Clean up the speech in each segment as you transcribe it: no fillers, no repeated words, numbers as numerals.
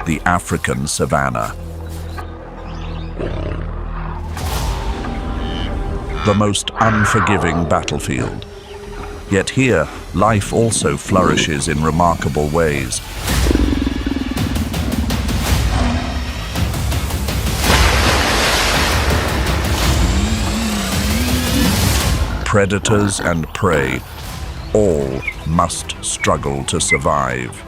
the African savannah. The most unforgiving battlefield. Yet here, life also flourishes in remarkable ways. Predators and prey, all must struggle to survive.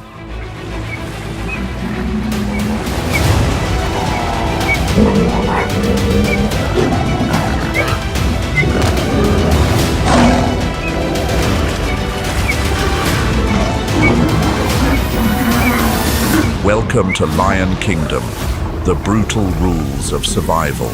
Welcome to Lion Kingdom, the brutal rules of survival.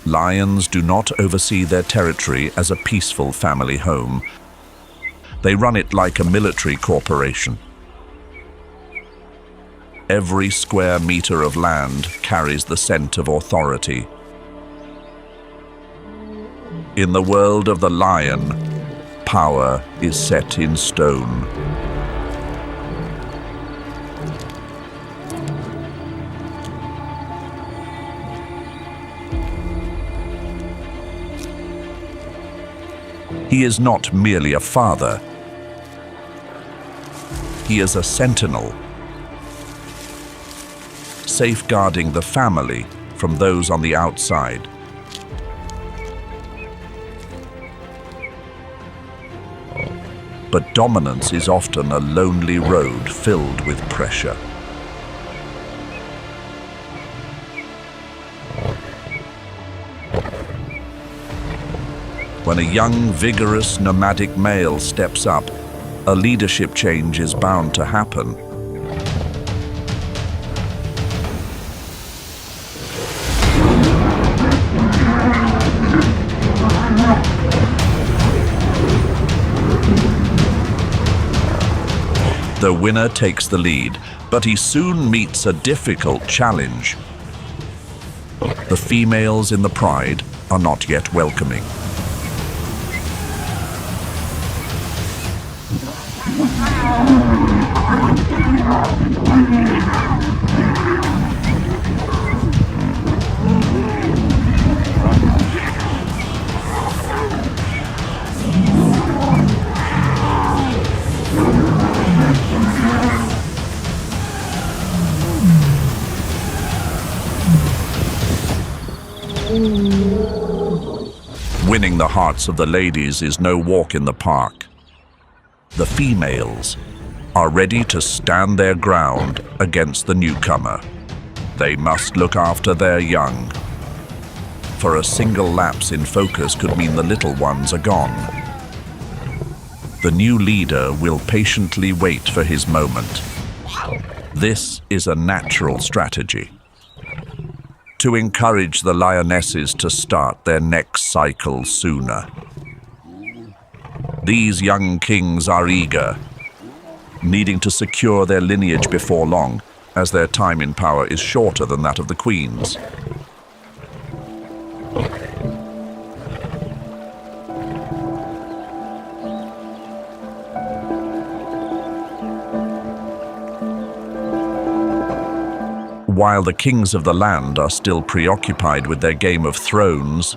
Lions do not oversee their territory as a peaceful family home. They run it like a military corporation. Every square meter of land carries the scent of authority. In the world of the lion, power is set in stone. He is not merely a father. He is a sentinel, safeguarding the family from those on the outside. But dominance is often a lonely road filled with pressure. When a young, vigorous, nomadic male steps up, a leadership change is bound to happen. The winner takes the lead, but he soon meets a difficult challenge. The females in the pride are not yet welcoming. Winning the hearts of the ladies is no walk in the park. The females are ready to stand their ground against the newcomer. They must look after their young. For a single lapse in focus could mean the little ones are gone. The new leader will patiently wait for his moment. This is a natural strategy to encourage the lionesses to start their next cycle sooner. These young kings are eager, needing to secure their lineage before long, as their time in power is shorter than that of the queens. While the kings of the land are still preoccupied with their Game of Thrones,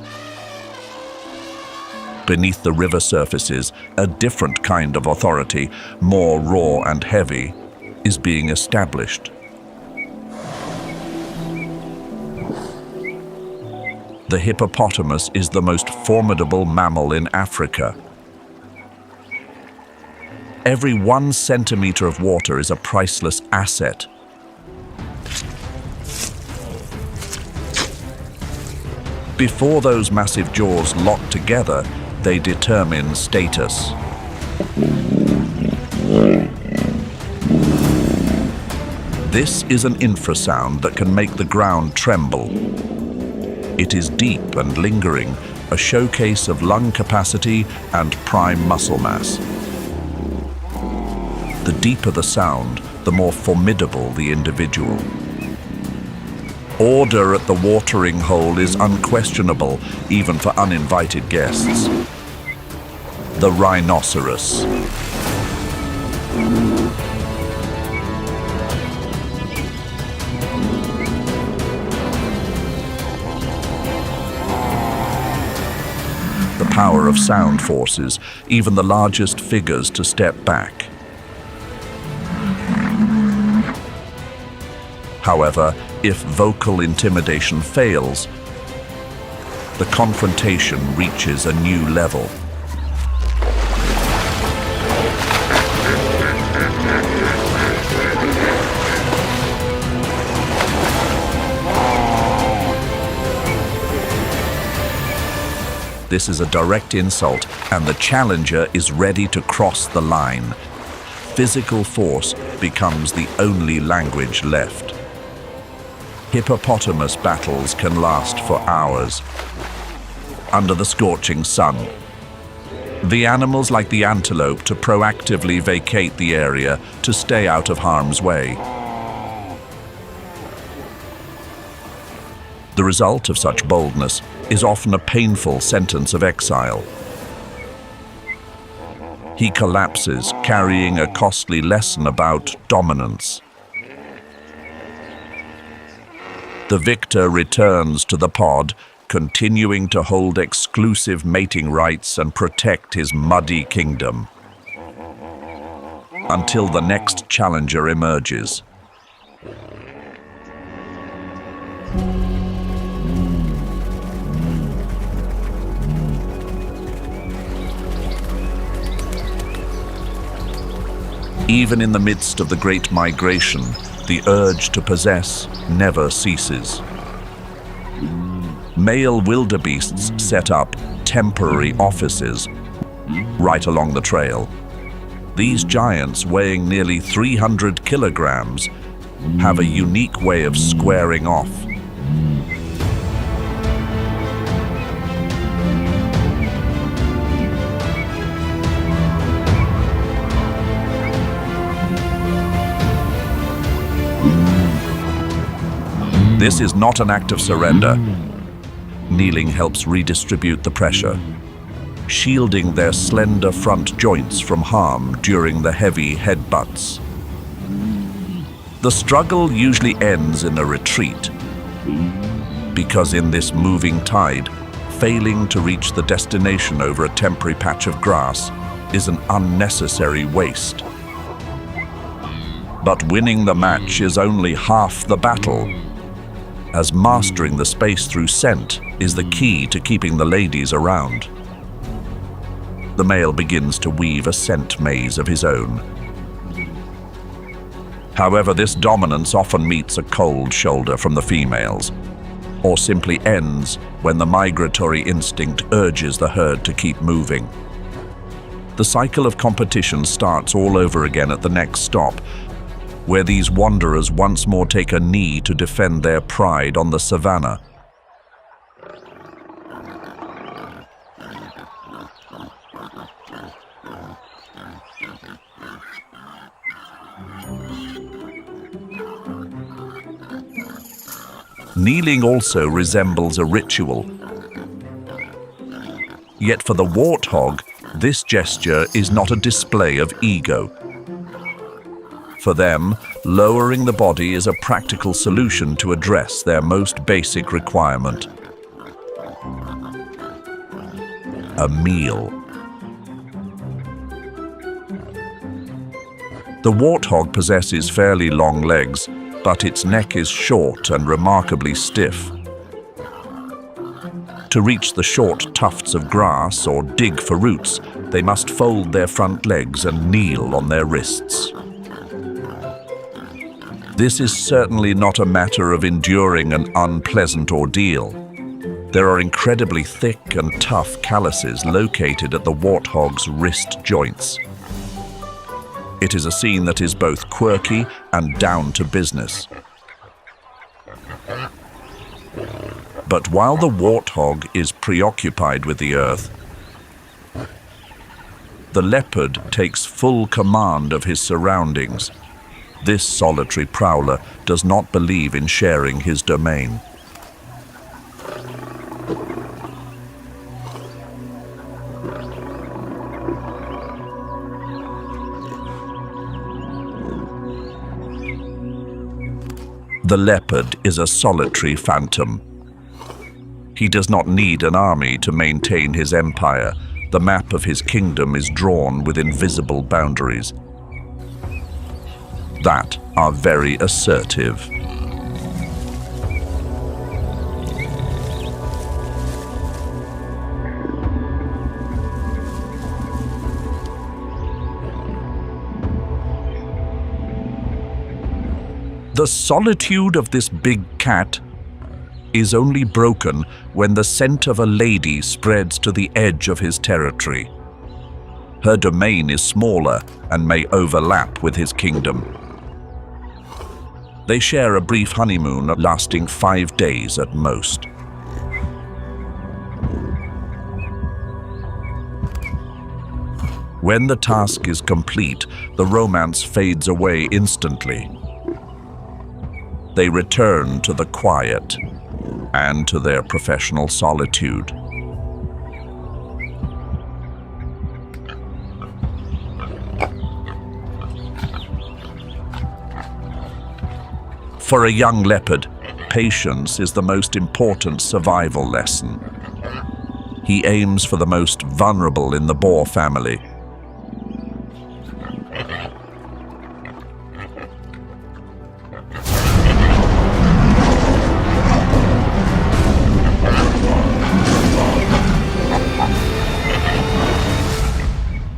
beneath the river surfaces, a different kind of authority, more raw and heavy, is being established. The hippopotamus is the most formidable mammal in Africa. Every 1 centimeter of water is a priceless asset. Before those massive jaws lock together, they determine status. This is an infrasound that can make the ground tremble. It is deep and lingering, a showcase of lung capacity and prime muscle mass. The deeper the sound, the more formidable the individual. Order at the watering hole is unquestionable, even for uninvited guests. The rhinoceros. The power of sound forces even the largest figures to step back. However, if vocal intimidation fails, the confrontation reaches a new level. This is a direct insult, and the challenger is ready to cross the line. Physical force becomes the only language left. Hippopotamus battles can last for hours under the scorching sun. The animals, like the antelope, to proactively vacate the area to stay out of harm's way. The result of such boldness is often a painful sentence of exile. He collapses, carrying a costly lesson about dominance. The victor returns to the pod, continuing to hold exclusive mating rights and protect his muddy kingdom. Until the next challenger emerges. Even in the midst of the Great Migration, the urge to possess never ceases. Male wildebeests set up temporary offices right along the trail. These giants, weighing nearly 300 kilograms, have a unique way of squaring off. This is not an act of surrender. Kneeling helps redistribute the pressure, shielding their slender front joints from harm during the heavy headbutts. The struggle usually ends in a retreat, because in this moving tide, failing to reach the destination over a temporary patch of grass is an unnecessary waste. But winning the match is only half the battle, as mastering the space through scent is the key to keeping the ladies around. The male begins to weave a scent maze of his own. However, this dominance often meets a cold shoulder from the females, or simply ends when the migratory instinct urges the herd to keep moving. The cycle of competition starts all over again at the next stop, where these wanderers once more take a knee to defend their pride on the savannah. Kneeling also resembles a ritual. Yet for the warthog, this gesture is not a display of ego. For them, lowering the body is a practical solution to address their most basic requirement: a meal. The warthog possesses fairly long legs, but its neck is short and remarkably stiff. To reach the short tufts of grass or dig for roots, they must fold their front legs and kneel on their wrists. This is certainly not a matter of enduring an unpleasant ordeal. There are incredibly thick and tough calluses located at the warthog's wrist joints. It is a scene that is both quirky and down to business. But while the warthog is preoccupied with the earth, the leopard takes full command of his surroundings. This solitary prowler does not believe in sharing his domain. The leopard is a solitary phantom. He does not need an army to maintain his empire. The map of his kingdom is drawn with invisible boundaries that are very assertive. The solitude of this big cat is only broken when the scent of a lady spreads to the edge of his territory. Her domain is smaller and may overlap with his kingdom. They share a brief honeymoon lasting 5 days at most. When the task is complete, the romance fades away instantly. They return to the quiet and to their professional solitude. For a young leopard, patience is the most important survival lesson. He aims for the most vulnerable in the boar family.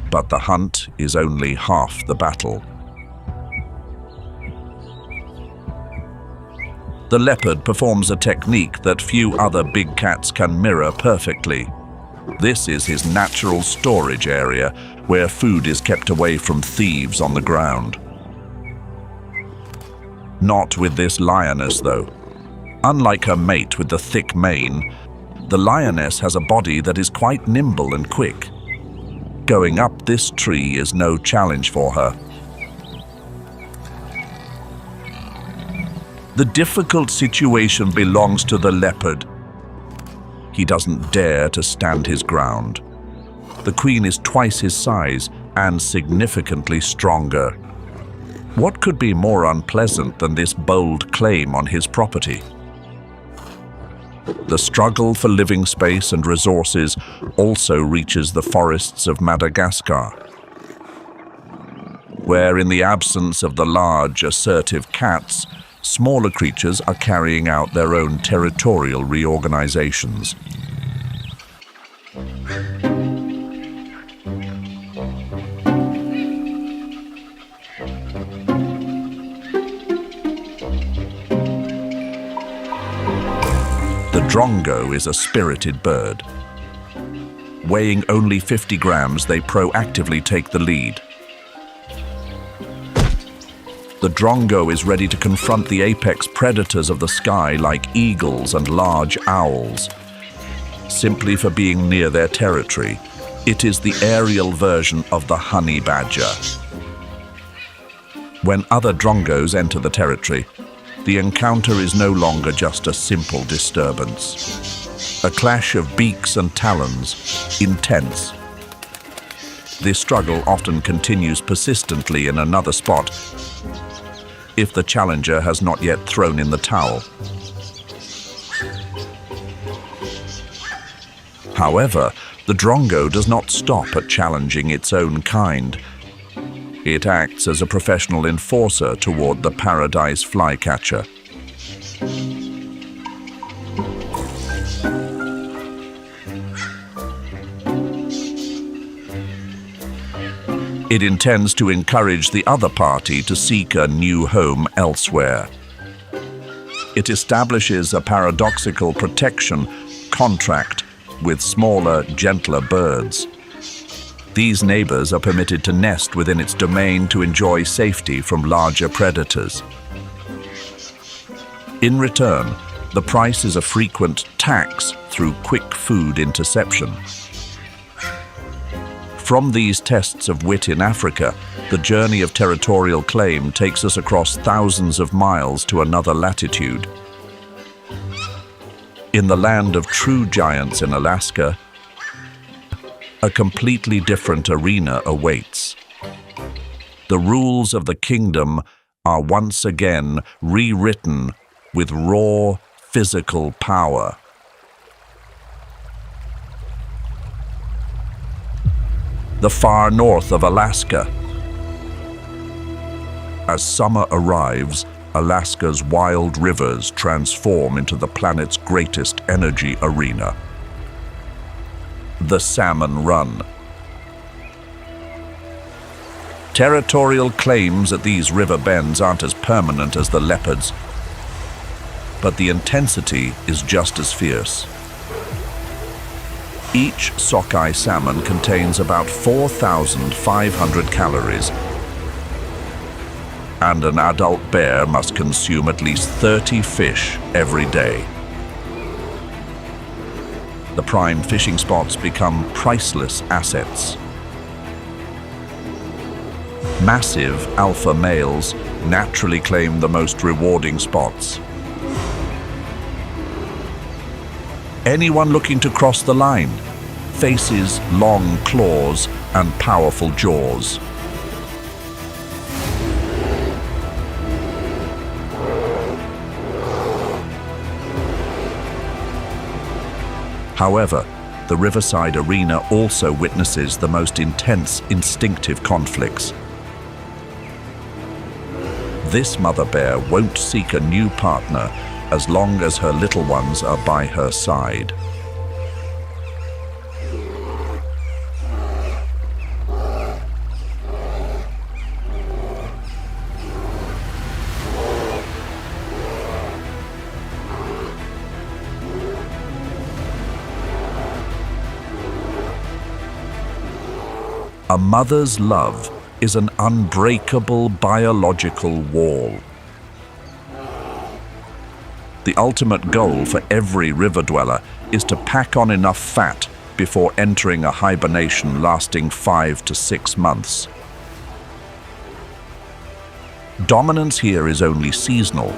But the hunt is only half the battle. The leopard performs a technique that few other big cats can mirror perfectly. This is his natural storage area, where food is kept away from thieves on the ground. Not with this lioness, though. Unlike her mate with the thick mane, the lioness has a body that is quite nimble and quick. Going up this tree is no challenge for her. The difficult situation belongs to the leopard. He doesn't dare to stand his ground. The queen is twice his size and significantly stronger. What could be more unpleasant than this bold claim on his property? The struggle for living space and resources also reaches the forests of Madagascar, where in the absence of the large, assertive cats, smaller creatures are carrying out their own territorial reorganizations. The drongo is a spirited bird. Weighing only 50 grams, they proactively take the lead. The drongo is ready to confront the apex predators of the sky like eagles and large owls. Simply for being near their territory, it is the aerial version of the honey badger. When other drongos enter the territory, the encounter is no longer just a simple disturbance. A clash of beaks and talons, intense. This struggle often continues persistently in another spot if the challenger has not yet thrown in the towel. However, the drongo does not stop at challenging its own kind. It acts as a professional enforcer toward the paradise flycatcher. It intends to encourage the other party to seek a new home elsewhere. It establishes a paradoxical protection contract with smaller, gentler birds. These neighbors are permitted to nest within its domain to enjoy safety from larger predators. In return, the price is a frequent tax through quick food interception. From these tests of wit in Africa, the journey of territorial claim takes us across thousands of miles to another latitude. In the land of true giants in Alaska, a completely different arena awaits. The rules of the kingdom are once again rewritten with raw physical power. The far north of Alaska. As summer arrives, Alaska's wild rivers transform into the planet's greatest energy arena. The Salmon Run. Territorial claims at these river bends aren't as permanent as the leopards, but the intensity is just as fierce. Each sockeye salmon contains about 4,500 calories, and an adult bear must consume at least 30 fish every day. The prime fishing spots become priceless assets. Massive alpha males naturally claim the most rewarding spots. Anyone looking to cross the line faces long claws and powerful jaws. However, the riverside arena also witnesses the most intense instinctive conflicts. This mother bear won't seek a new partner as long as her little ones are by her side. A mother's love is an unbreakable biological wall. The ultimate goal for every river dweller is to pack on enough fat before entering a hibernation lasting 5 to 6 months. Dominance here is only seasonal,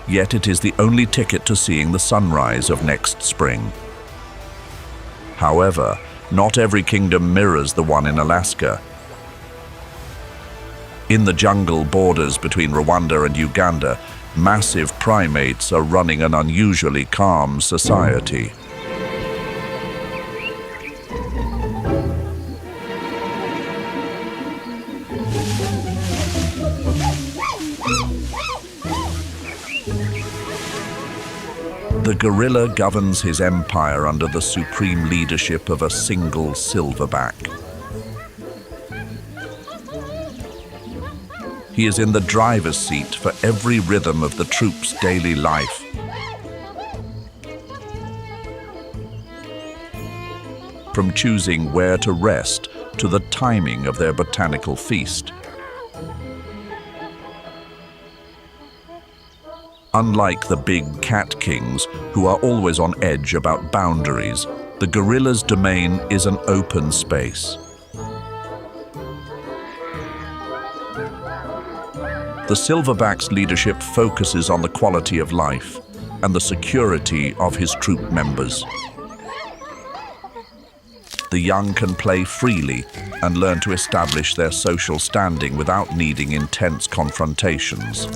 yet it is the only ticket to seeing the sunrise of next spring. However, not every kingdom mirrors the one in Alaska. In the jungle borders between Rwanda and Uganda, massive primates are running an unusually calm society. The gorilla governs his empire under the supreme leadership of a single silverback. He is in the driver's seat for every rhythm of the troop's daily life. From choosing where to rest to the timing of their botanical feast. Unlike the big cat kings, who are always on edge about boundaries, the gorilla's domain is an open space. The silverback's leadership focuses on the quality of life and the security of his troop members. The young can play freely and learn to establish their social standing without needing intense confrontations.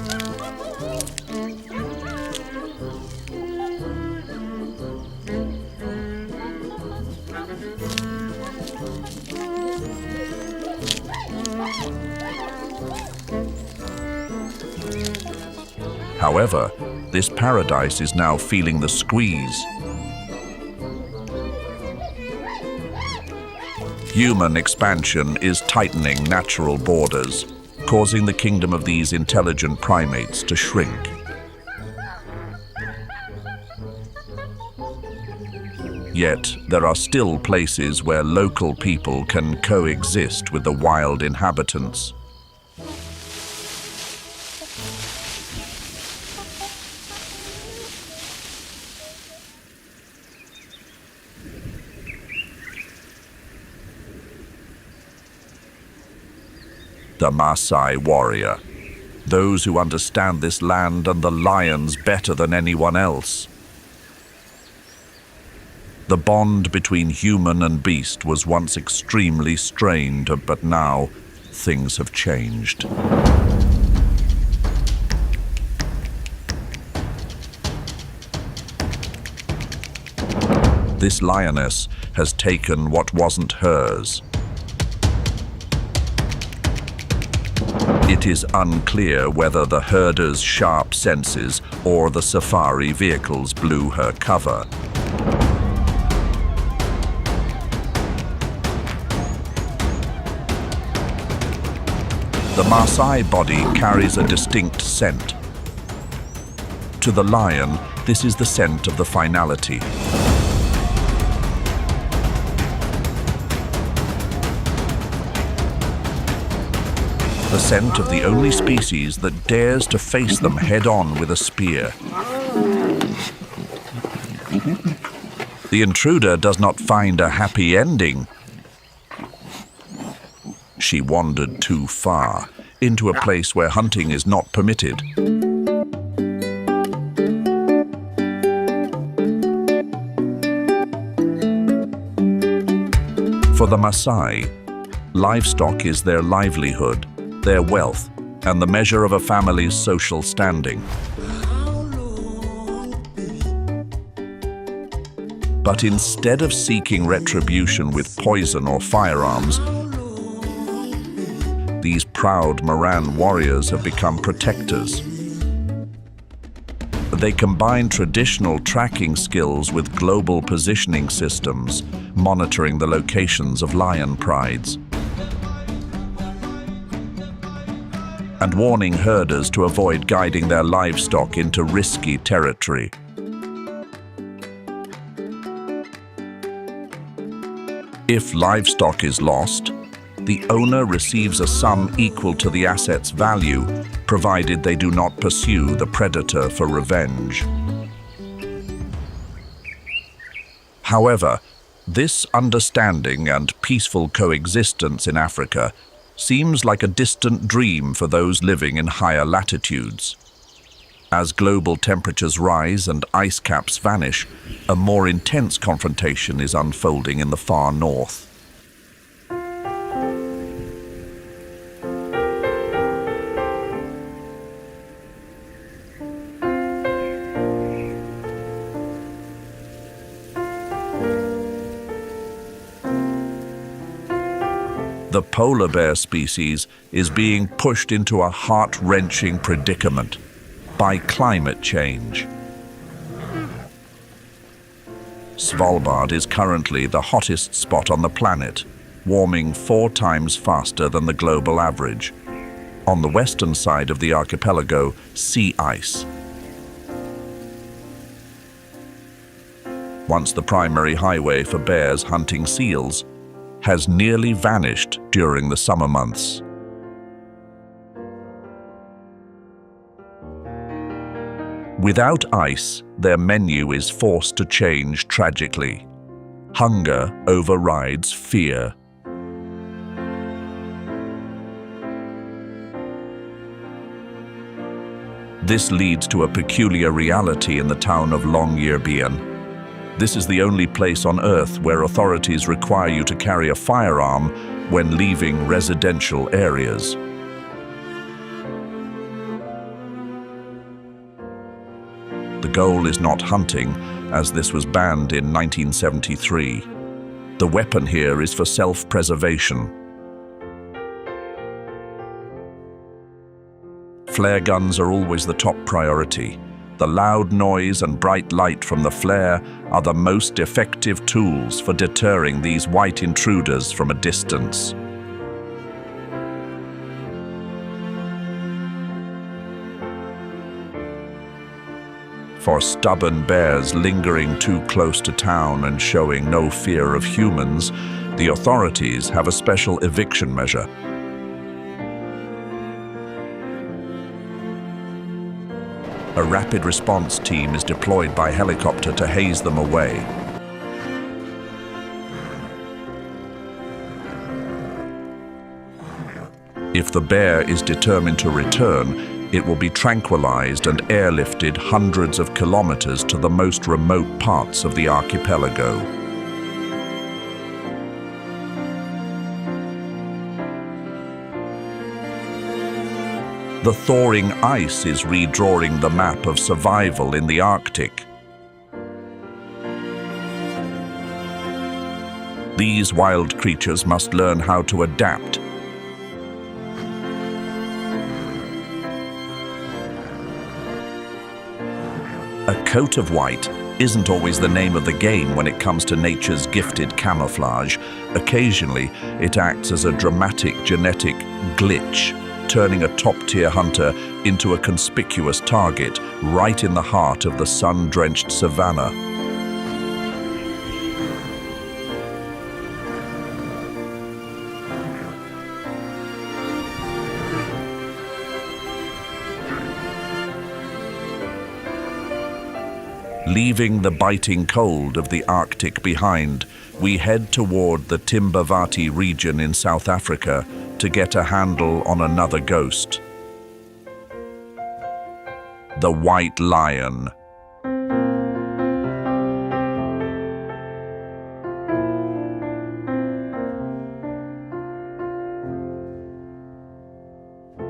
However, this paradise is now feeling the squeeze. Human expansion is tightening natural borders, causing the kingdom of these intelligent primates to shrink. Yet, there are still places where local people can coexist with the wild inhabitants. The Maasai warrior, those who understand this land and the lions better than anyone else. The bond between human and beast was once extremely strained, but now things have changed. This lioness has taken what wasn't hers. It is unclear whether the herder's sharp senses or the safari vehicles blew her cover. The Maasai body carries a distinct scent. To the lion, this is the scent of the finality. The scent of the only species that dares to face them head-on with a spear. The intruder does not find a happy ending. She wandered too far, into a place where hunting is not permitted. For the Maasai, livestock is their livelihood, their wealth, and the measure of a family's social standing. But instead of seeking retribution with poison or firearms, these proud Moran warriors have become protectors. They combine traditional tracking skills with global positioning systems, monitoring the locations of lion prides, and warning herders to avoid guiding their livestock into risky territory. If livestock is lost, the owner receives a sum equal to the asset's value, provided they do not pursue the predator for revenge. However, this understanding and peaceful coexistence in Africa seems like a distant dream for those living in higher latitudes. As global temperatures rise and ice caps vanish, a more intense confrontation is unfolding in the far north. The polar bear species is being pushed into a heart-wrenching predicament by climate change. Svalbard is currently the hottest spot on the planet, warming 4 times faster than the global average. On the western side of the archipelago, sea ice. Once the primary highway for bears hunting seals, has nearly vanished during the summer months. Without ice, their menu is forced to change tragically. Hunger overrides fear. This leads to a peculiar reality in the town of Longyearbyen. This is the only place on Earth where authorities require you to carry a firearm when leaving residential areas. The goal is not hunting, as this was banned in 1973. The weapon here is for self-preservation. Flare guns are always the top priority. The loud noise and bright light from the flare are the most effective tools for deterring these white intruders from a distance. For stubborn bears lingering too close to town and showing no fear of humans, the authorities have a special eviction measure. A rapid response team is deployed by helicopter to haze them away. If the bear is determined to return, it will be tranquilized and airlifted hundreds of kilometers to the most remote parts of the archipelago. The thawing ice is redrawing the map of survival in the Arctic. These wild creatures must learn how to adapt. A coat of white isn't always the name of the game when it comes to nature's gifted camouflage. Occasionally, it acts as a dramatic genetic glitch, turning a top-tier hunter into a conspicuous target right in the heart of the sun-drenched savannah. Leaving the biting cold of the Arctic behind, we head toward the Timbavati region in South Africa to get a handle on another ghost. The white lion.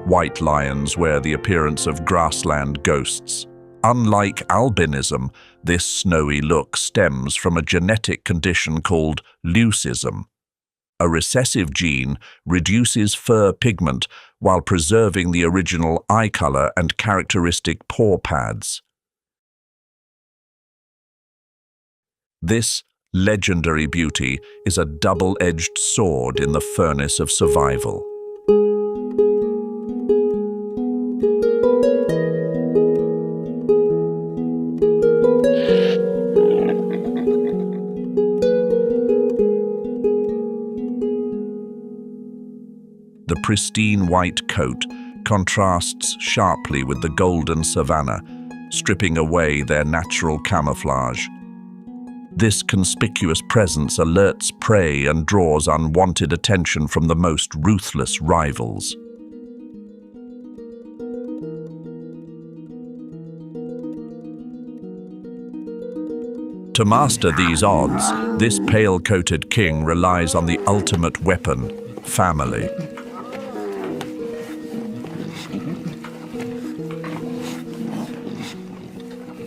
White lions wear the appearance of grassland ghosts. Unlike albinism, this snowy look stems from a genetic condition called leucism. A recessive gene reduces fur pigment while preserving the original eye color and characteristic paw pads. This legendary beauty is a double-edged sword in the furnace of survival. The pristine white coat contrasts sharply with the golden savannah, stripping away their natural camouflage. This conspicuous presence alerts prey and draws unwanted attention from the most ruthless rivals. To master these odds, this pale-coated king relies on the ultimate weapon, family.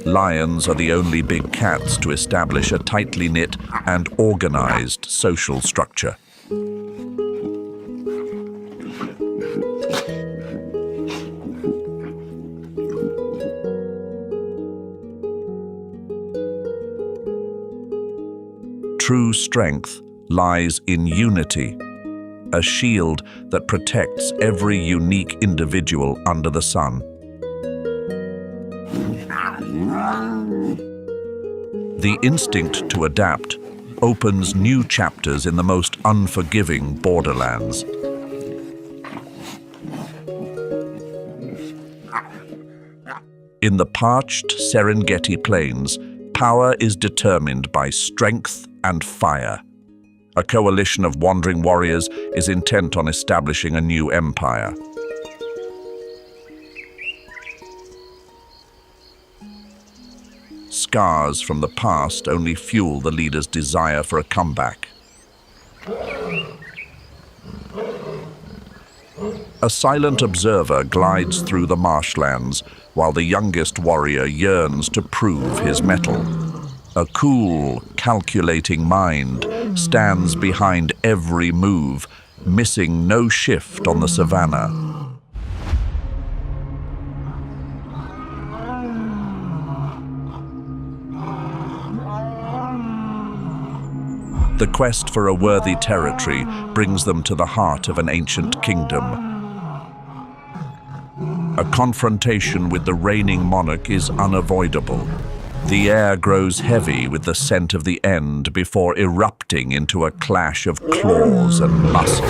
Lions are the only big cats to establish a tightly knit and organized social structure. True strength lies in unity, a shield that protects every unique individual under the sun. The instinct to adapt opens new chapters in the most unforgiving borderlands. In the parched Serengeti Plains, power is determined by strength and fire. A coalition of wandering warriors is intent on establishing a new empire. Scars from the past only fuel the leader's desire for a comeback. A silent observer glides through the marshlands while the youngest warrior yearns to prove his mettle. A cool, calculating mind stands behind every move, missing no shift on the savannah. The quest for a worthy territory brings them to the heart of an ancient kingdom. A confrontation with the reigning monarch is unavoidable. The air grows heavy with the scent of the end before erupting into a clash of claws and muscle.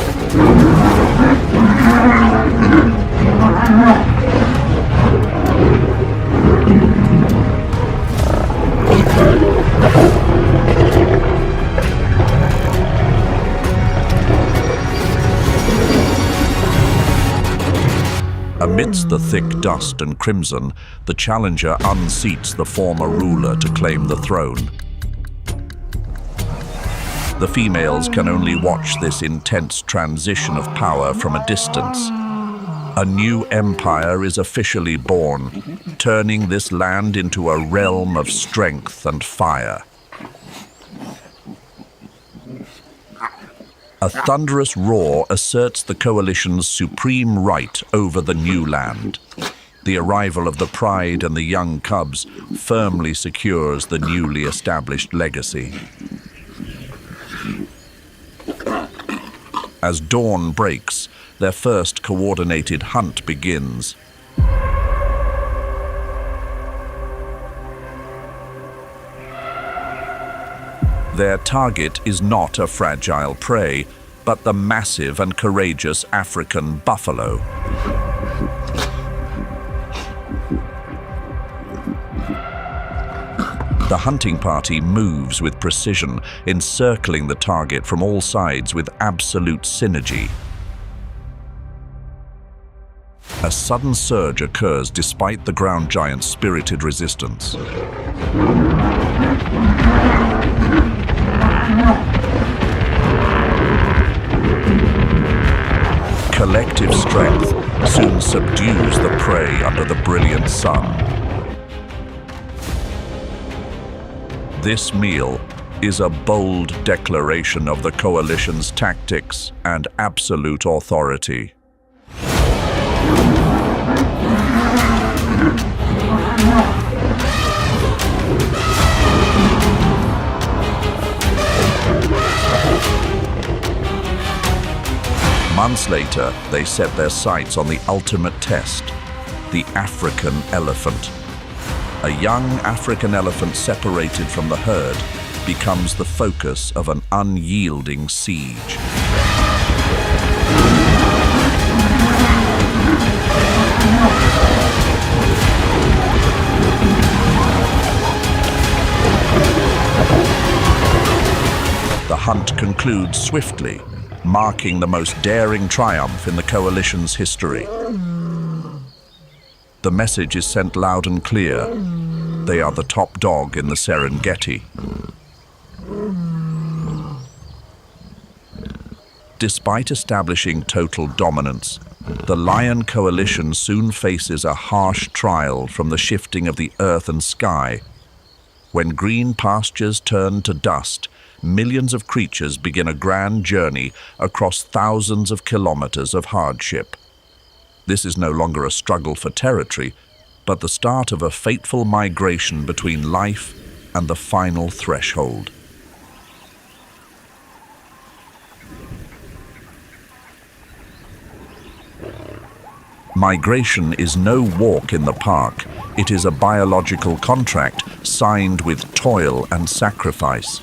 Amidst the thick dust and crimson, the challenger unseats the former ruler to claim the throne. The females can only watch this intense transition of power from a distance. A new empire is officially born, turning this land into a realm of strength and fire. A thunderous roar asserts the coalition's supreme right over the new land. The arrival of the pride and the young cubs firmly secures the newly established legacy. As dawn breaks, their first coordinated hunt begins. Their target is not a fragile prey, but the massive and courageous African buffalo. The hunting party moves with precision, encircling the target from all sides with absolute synergy. A sudden surge occurs despite the ground giant's spirited resistance. Collective strength soon subdues the prey under the brilliant sun. This meal is a bold declaration of the coalition's tactics and absolute authority. Months later, they set their sights on the ultimate test, the African elephant. A young African elephant separated from the herd becomes the focus of an unyielding siege. The hunt concludes swiftly, marking the most daring triumph in the coalition's history. The message is sent loud and clear. They are the top dog in the Serengeti. Despite establishing total dominance, the lion coalition soon faces a harsh trial from the shifting of the earth and sky. When green pastures turn to dust, millions of creatures begin a grand journey across thousands of kilometers of hardship. This is no longer a struggle for territory, but the start of a fateful migration between life and the final threshold. Migration is no walk in the park. It is a biological contract signed with toil and sacrifice.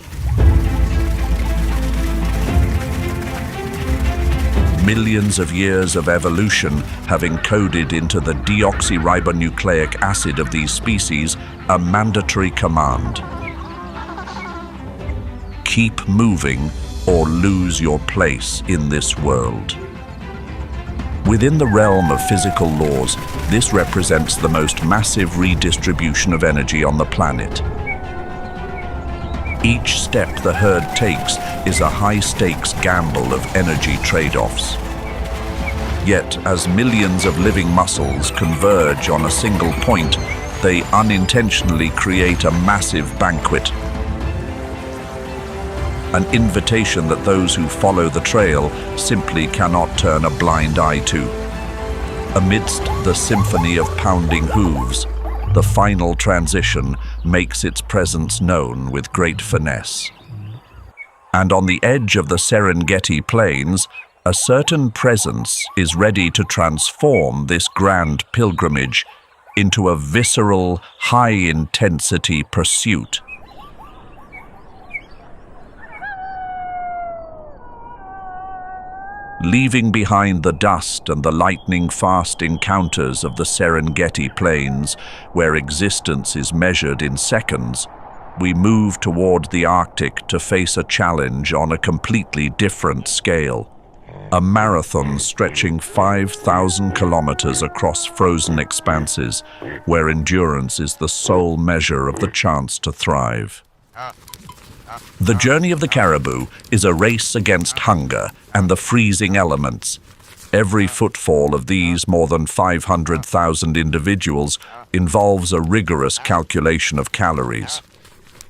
Millions of years of evolution have encoded into the deoxyribonucleic acid of these species a mandatory command. Keep moving or lose your place in this world. Within the realm of physical laws, this represents the most massive redistribution of energy on the planet. Each step the herd takes is a high-stakes gamble of energy trade-offs. Yet, as millions of living muscles converge on a single point, they unintentionally create a massive banquet. An invitation that those who follow the trail simply cannot turn a blind eye to. Amidst the symphony of pounding hooves, the final transition makes its presence known with great finesse. And on the edge of the Serengeti plains, A certain presence is ready to transform this grand pilgrimage into a visceral, high-intensity pursuit. Leaving behind the dust and the lightning-fast encounters of the Serengeti plains, where existence is measured in seconds, we move toward the Arctic to face a challenge on a completely different scale. A marathon stretching 5,000 kilometers across frozen expanses, where endurance is the sole measure of the chance to thrive. The journey of the caribou is a race against hunger and the freezing elements. Every footfall of these more than 500,000 individuals involves a rigorous calculation of calories.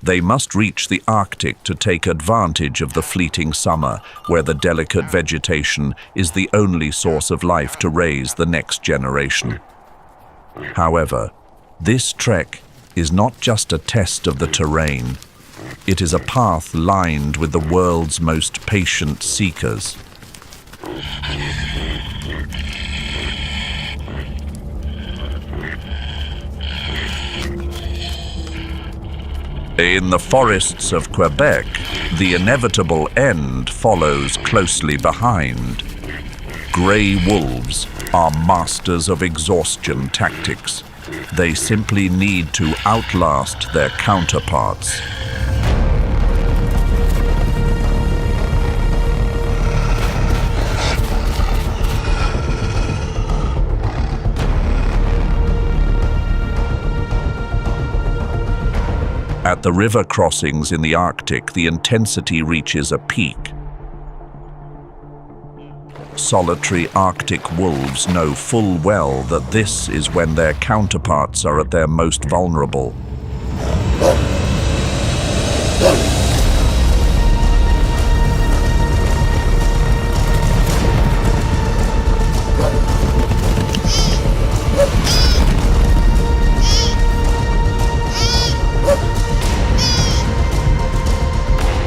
They must reach the Arctic to take advantage of the fleeting summer, where the delicate vegetation is the only source of life to raise the next generation. However, this trek is not just a test of the terrain. It is a path lined with the world's most patient seekers. In the forests of Quebec, the inevitable end follows closely behind. Grey wolves are masters of exhaustion tactics. They simply need to outlast their counterparts. At the river crossings in the Arctic, the intensity reaches a peak. Solitary Arctic wolves know full well that this is when their counterparts are at their most vulnerable.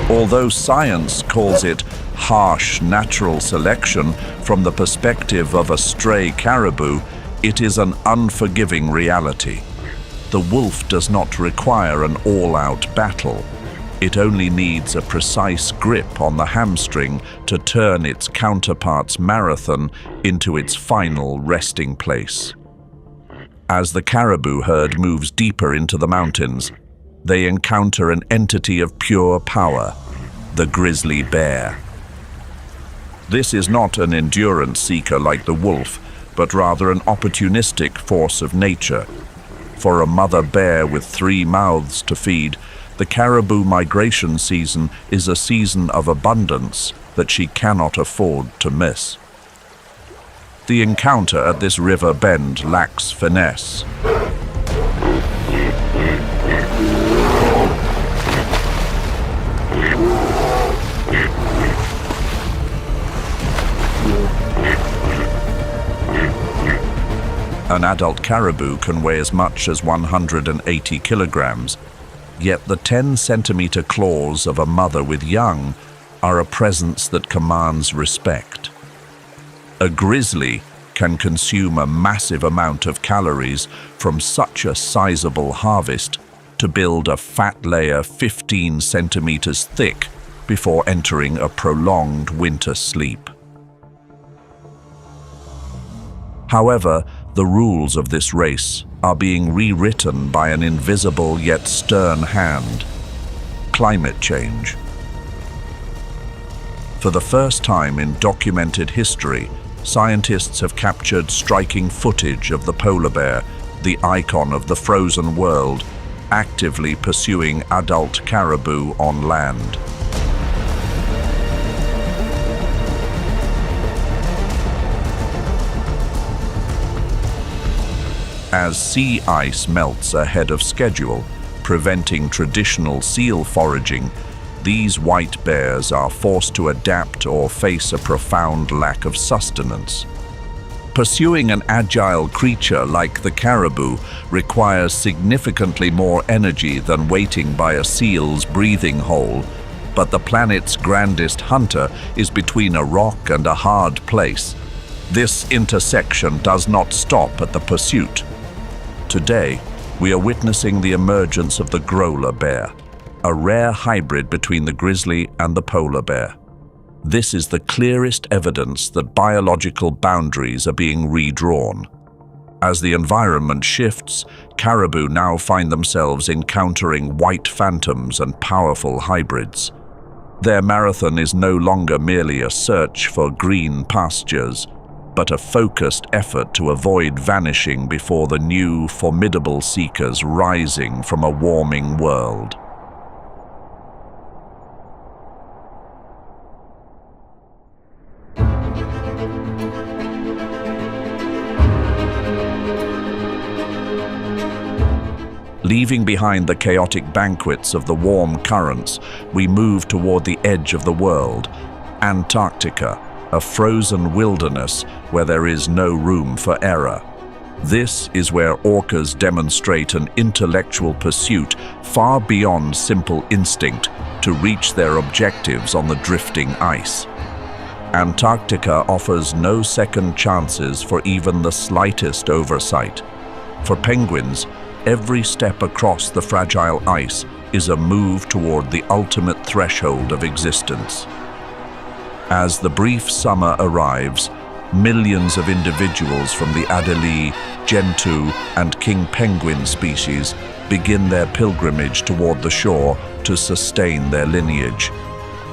Although science calls it harsh natural selection, from the perspective of a stray caribou, it is an unforgiving reality. The wolf does not require an all-out battle. It only needs a precise grip on the hamstring to turn its counterpart's marathon into its final resting place. As the caribou herd moves deeper into the mountains, they encounter an entity of pure power, the grizzly bear. This is not an endurance seeker like the wolf, but rather an opportunistic force of nature. For a mother bear with 3 mouths to feed, the caribou migration season is a season of abundance that she cannot afford to miss. The encounter at this river bend lacks finesse. An adult caribou can weigh as much as 180 kilograms, yet the 10-centimeter claws of a mother with young are a presence that commands respect. A grizzly can consume a massive amount of calories from such a sizable harvest to build a fat layer 15 centimeters thick before entering a prolonged winter sleep. However, the rules of this race are being rewritten by an invisible yet stern hand: climate change. For the first time in documented history, scientists have captured striking footage of the polar bear, the icon of the frozen world, actively pursuing adult caribou on land. As sea ice melts ahead of schedule, preventing traditional seal foraging, these white bears are forced to adapt or face a profound lack of sustenance. Pursuing an agile creature like the caribou requires significantly more energy than waiting by a seal's breathing hole, but the planet's grandest hunter is between a rock and a hard place. This intersection does not stop at the pursuit. Today, we are witnessing the emergence of the growler bear, a rare hybrid between the grizzly and the polar bear. This is the clearest evidence that biological boundaries are being redrawn. As the environment shifts, caribou now find themselves encountering white phantoms and powerful hybrids. Their marathon is no longer merely a search for green pastures, but a focused effort to avoid vanishing before the new, formidable seekers rising from a warming world. Leaving behind the chaotic banquets of the warm currents, we move toward the edge of the world, Antarctica, a frozen wilderness where there is no room for error. This is where orcas demonstrate an intellectual pursuit far beyond simple instinct to reach their objectives on the drifting ice. Antarctica offers no second chances for even the slightest oversight. For penguins, every step across the fragile ice is a move toward the ultimate threshold of existence. As the brief summer arrives, millions of individuals from the Adelie, Gentoo, and king penguin species begin their pilgrimage toward the shore to sustain their lineage.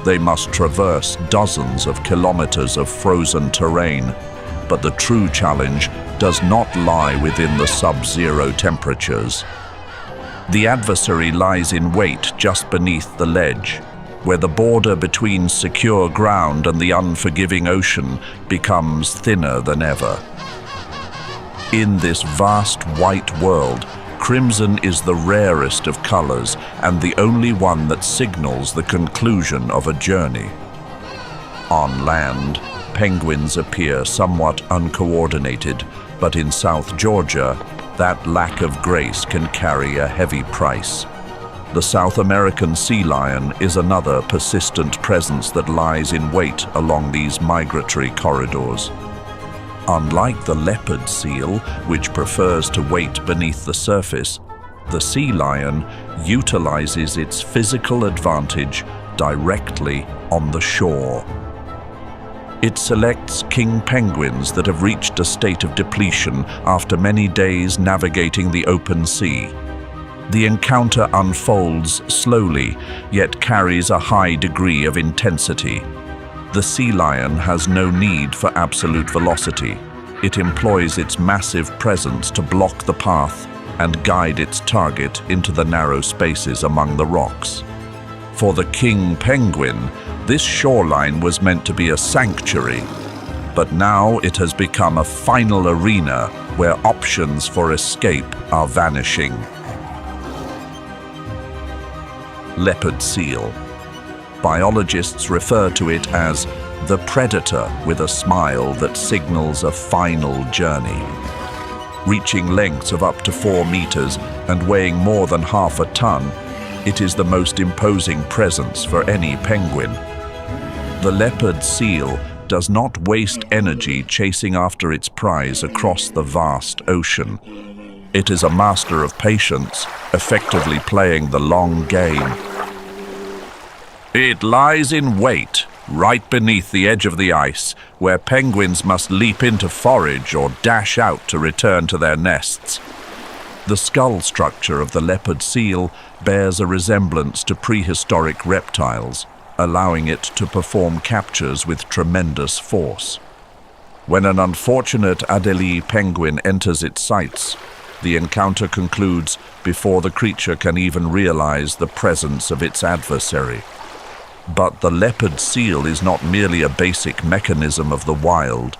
They must traverse dozens of kilometers of frozen terrain, but the true challenge does not lie within the sub-zero temperatures. The adversary lies in wait just beneath the ledge, where the border between secure ground and the unforgiving ocean becomes thinner than ever. In this vast white world, crimson is the rarest of colors and the only one that signals the conclusion of a journey. On land, penguins appear somewhat uncoordinated, but in South Georgia, that lack of grace can carry a heavy price. The South American sea lion is another persistent presence that lies in wait along these migratory corridors. Unlike the leopard seal, which prefers to wait beneath the surface, the sea lion utilizes its physical advantage directly on the shore. It selects king penguins that have reached a state of depletion after many days navigating the open sea. The encounter unfolds slowly, yet carries a high degree of intensity. The sea lion has no need for absolute velocity. It employs its massive presence to block the path and guide its target into the narrow spaces among the rocks. For the king penguin, this shoreline was meant to be a sanctuary, but now it has become a final arena where options for escape are vanishing. Leopard seal. Biologists refer to it as the predator with a smile that signals a final journey. Reaching lengths of up to 4 meters and weighing more than half a ton, it is the most imposing presence for any penguin. The leopard seal does not waste energy chasing after its prize across the vast ocean. It is a master of patience, effectively playing the long game. It lies in wait, right beneath the edge of the ice, where penguins must leap in to forage or dash out to return to their nests. The skull structure of the leopard seal bears a resemblance to prehistoric reptiles, allowing it to perform captures with tremendous force. When an unfortunate Adelie penguin enters its sights, the encounter concludes before the creature can even realize the presence of its adversary. But the leopard seal is not merely a basic mechanism of the wild.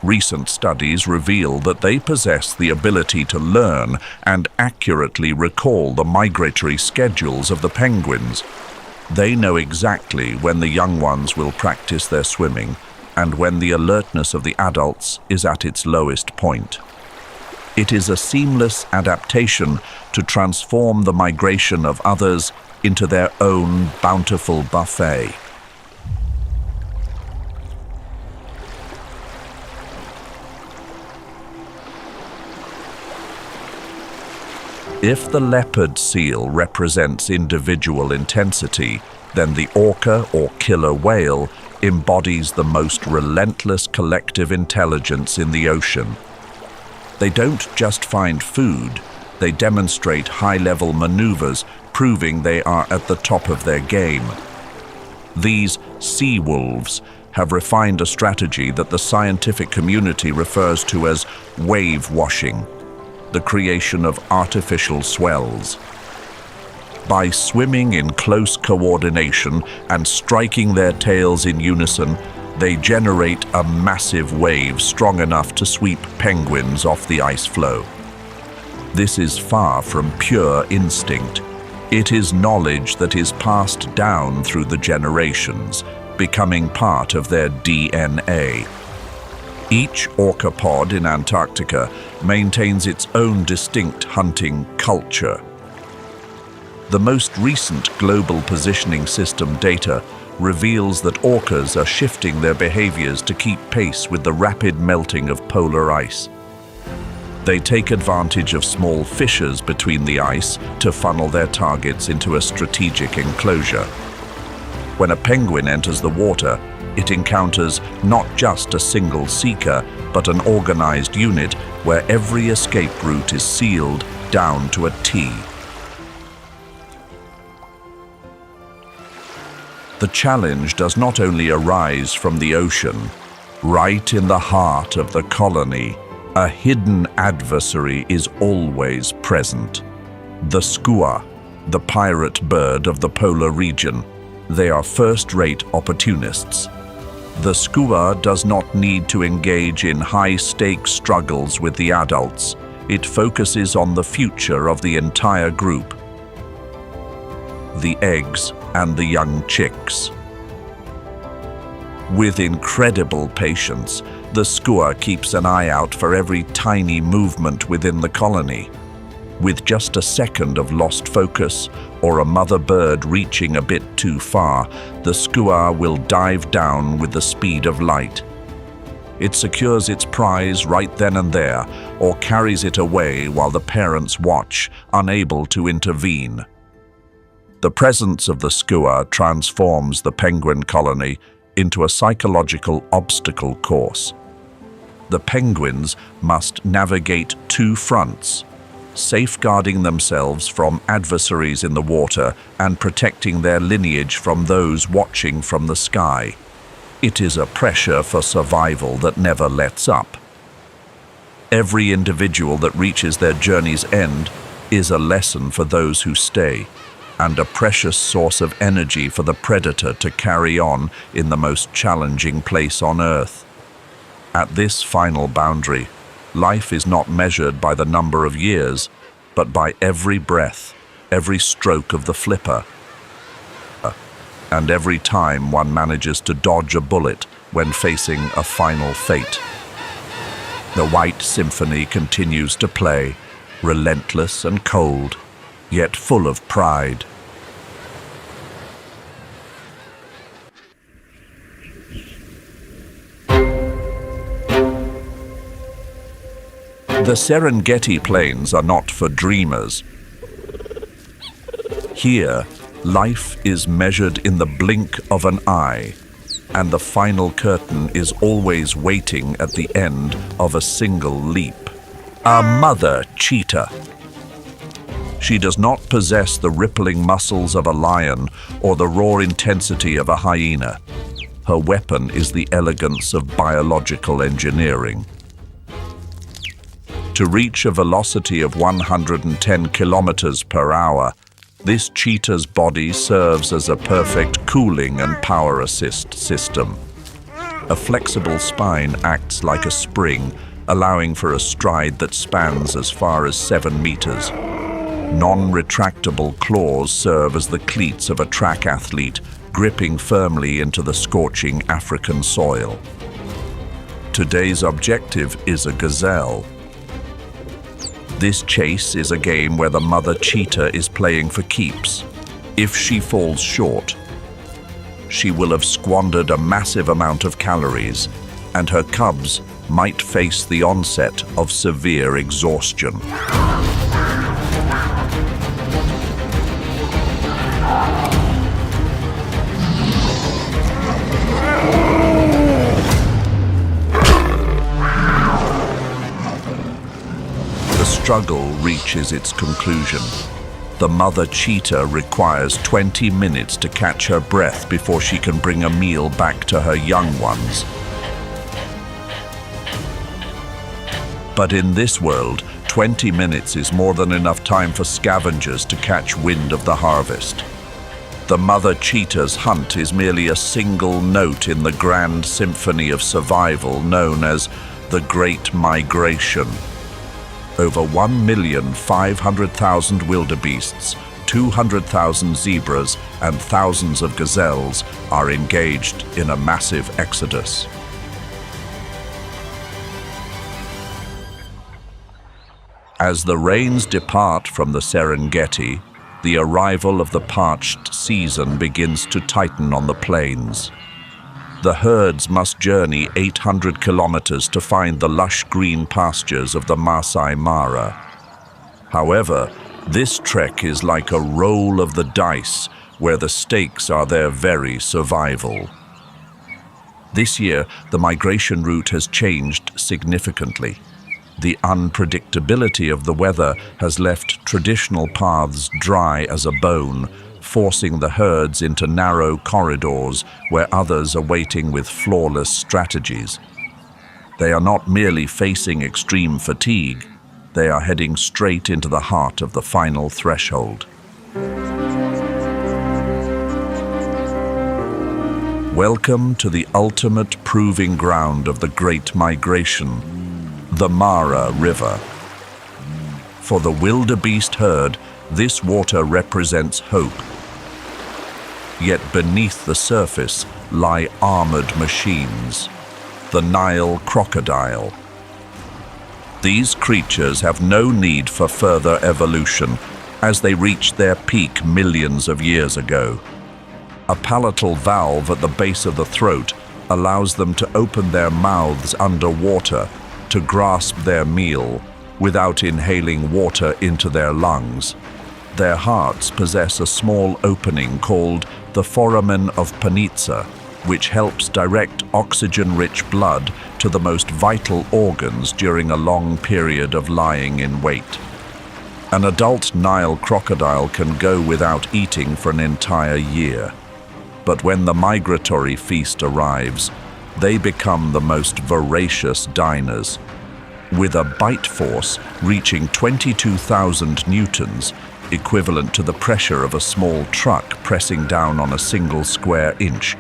Recent studies reveal that they possess the ability to learn and accurately recall the migratory schedules of the penguins. They know exactly when the young ones will practice their swimming and when the alertness of the adults is at its lowest point. It is a seamless adaptation to transform the migration of others into their own bountiful buffet. If the leopard seal represents individual intensity, then the orca or killer whale embodies the most relentless collective intelligence in the ocean. They don't just find food, they demonstrate high-level maneuvers, proving they are at the top of their game. These sea wolves have refined a strategy that the scientific community refers to as wave washing, the creation of artificial swells. By swimming in close coordination and striking their tails in unison, they generate a massive wave strong enough to sweep penguins off the ice floe. This is far from pure instinct. It is knowledge that is passed down through the generations, becoming part of their DNA. Each orca pod in Antarctica maintains its own distinct hunting culture. The most recent global positioning system data reveals that orcas are shifting their behaviors to keep pace with the rapid melting of polar ice. They take advantage of small fissures between the ice to funnel their targets into a strategic enclosure. When a penguin enters the water, it encounters not just a single seeker, but an organized unit where every escape route is sealed down to a T. The challenge does not only arise from the ocean. Right in the heart of the colony, a hidden adversary is always present. The skua, the pirate bird of the polar region. They are first-rate opportunists. The skua does not need to engage in high-stakes struggles with the adults. It focuses on the future of the entire group, the eggs and the young chicks. With incredible patience, the skua keeps an eye out for every tiny movement within the colony. With just a second of lost focus or a mother bird reaching a bit too far, the skua will dive down with the speed of light. It secures its prize right then and there, or carries it away while the parents watch, unable to intervene. The presence of the skua transforms the penguin colony into a psychological obstacle course. The penguins must navigate two fronts, safeguarding themselves from adversaries in the water and protecting their lineage from those watching from the sky. It is a pressure for survival that never lets up. Every individual that reaches their journey's end is a lesson for those who stay, and a precious source of energy for the predator to carry on in the most challenging place on Earth. At this final boundary, life is not measured by the number of years, but by every breath, every stroke of the flipper, and every time one manages to dodge a bullet when facing a final fate. The White Symphony continues to play, relentless and cold, yet full of pride. The Serengeti Plains are not for dreamers. Here, life is measured in the blink of an eye, and the final curtain is always waiting at the end of a single leap. A mother cheetah. She does not possess the rippling muscles of a lion or the raw intensity of a hyena. Her weapon is the elegance of biological engineering. To reach a velocity of 110 kilometers per hour, this cheetah's body serves as a perfect cooling and power assist system. A flexible spine acts like a spring, allowing for a stride that spans as far as 7 meters. Non-retractable claws serve as the cleats of a track athlete, gripping firmly into the scorching African soil. Today's objective is a gazelle. This chase is a game where the mother cheetah is playing for keeps. If she falls short, she will have squandered a massive amount of calories, and her cubs might face the onset of severe exhaustion. The struggle reaches its conclusion. The mother cheetah requires 20 minutes to catch her breath before she can bring a meal back to her young ones. But in this world, 20 minutes is more than enough time for scavengers to catch wind of the harvest. The mother cheetah's hunt is merely a single note in the grand symphony of survival known as the Great Migration. Over 1,500,000 wildebeests, 200,000 zebras, and thousands of gazelles are engaged in a massive exodus. As the rains depart from the Serengeti, the arrival of the parched season begins to tighten on the plains. The herds must journey 800 kilometers to find the lush green pastures of the Masai Mara. However, this trek is like a roll of the dice where the stakes are their very survival. This year, the migration route has changed significantly. The unpredictability of the weather has left traditional paths dry as a bone, forcing the herds into narrow corridors where others are waiting with flawless strategies. They are not merely facing extreme fatigue, they are heading straight into the heart of the final threshold. Welcome to the ultimate proving ground of the Great Migration, the Mara River. For the wildebeest herd, this water represents hope. Yet beneath the surface lie armored machines, the Nile crocodile. These creatures have no need for further evolution, as they reached their peak millions of years ago. A palatal valve at the base of the throat allows them to open their mouths underwater to grasp their meal without inhaling water into their lungs. Their hearts possess a small opening called the foramen of Panizza, which helps direct oxygen-rich blood to the most vital organs during a long period of lying in wait. An adult Nile crocodile can go without eating for an entire year. But when the migratory feast arrives, they become the most voracious diners. With a bite force reaching 22,000 newtons, equivalent to the pressure of a small truck pressing down on a single square inch,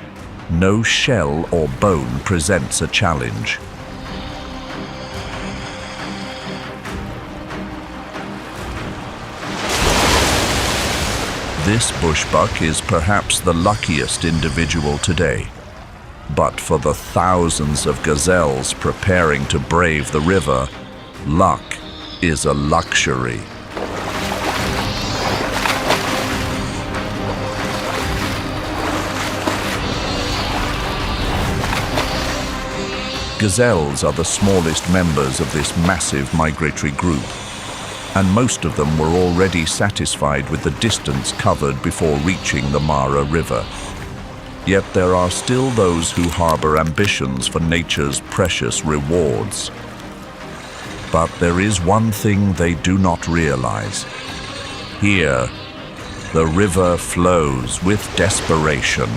no shell or bone presents a challenge. This bushbuck is perhaps the luckiest individual today. But for the thousands of gazelles preparing to brave the river, luck is a luxury. Gazelles are the smallest members of this massive migratory group, and most of them were already satisfied with the distance covered before reaching the Mara River. Yet there are still those who harbor ambitions for nature's precious rewards. But there is one thing they do not realize. Here, the river flows with desperation.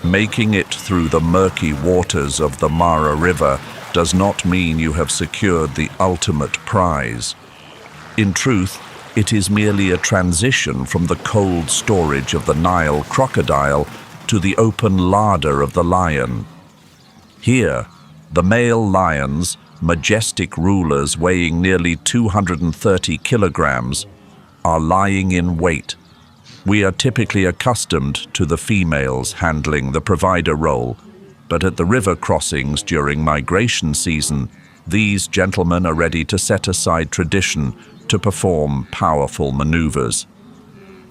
Making it through the murky waters of the Mara River does not mean you have secured the ultimate prize. In truth, it is merely a transition from the cold storage of the Nile crocodile to the open larder of the lion. Here, the male lions, majestic rulers weighing nearly 230 kilograms, are lying in wait, We are typically accustomed to the females handling the provider role, but at the river crossings during migration season, these gentlemen are ready to set aside tradition to perform powerful maneuvers.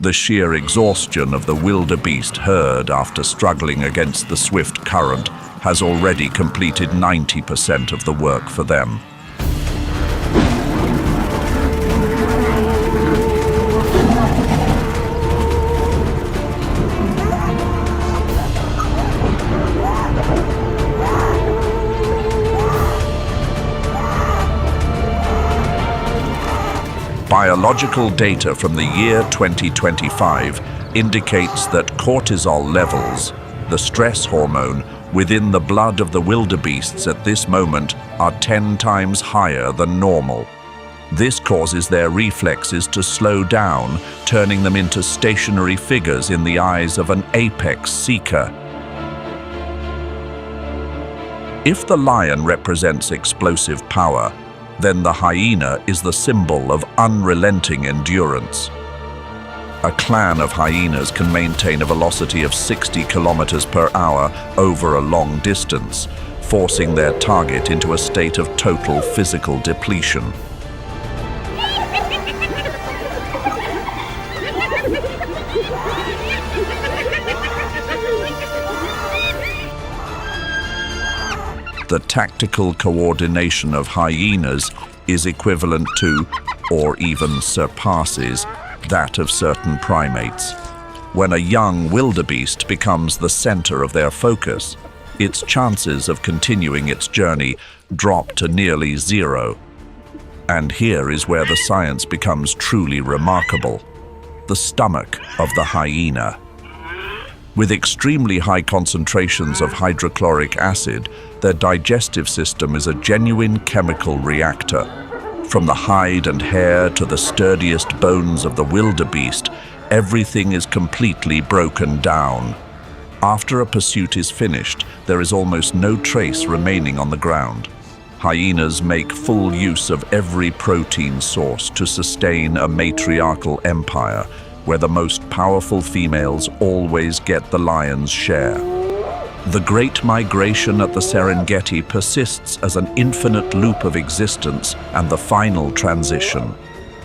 The sheer exhaustion of the wildebeest herd after struggling against the swift current has already completed 90% of the work for them. Biological data from the year 2025 indicates that cortisol levels, the stress hormone, within the blood of the wildebeests at this moment are 10 times higher than normal. This causes their reflexes to slow down, turning them into stationary figures in the eyes of an apex seeker. If the lion represents explosive power, then the hyena is the symbol of unrelenting endurance. A clan of hyenas can maintain a velocity of 60 kilometers per hour over a long distance, forcing their target into a state of total physical depletion. The tactical coordination of hyenas is equivalent to, or even surpasses, that of certain primates. When a young wildebeest becomes the center of their focus, its chances of continuing its journey drop to nearly zero. And here is where the science becomes truly remarkable: the stomach of the hyena. With extremely high concentrations of hydrochloric acid, their digestive system is a genuine chemical reactor. From the hide and hair to the sturdiest bones of the wildebeest, everything is completely broken down. After a pursuit is finished, there is almost no trace remaining on the ground. Hyenas make full use of every protein source to sustain a matriarchal empire, where the most powerful females always get the lion's share. The Great Migration at the Serengeti persists as an infinite loop of existence and the final transition.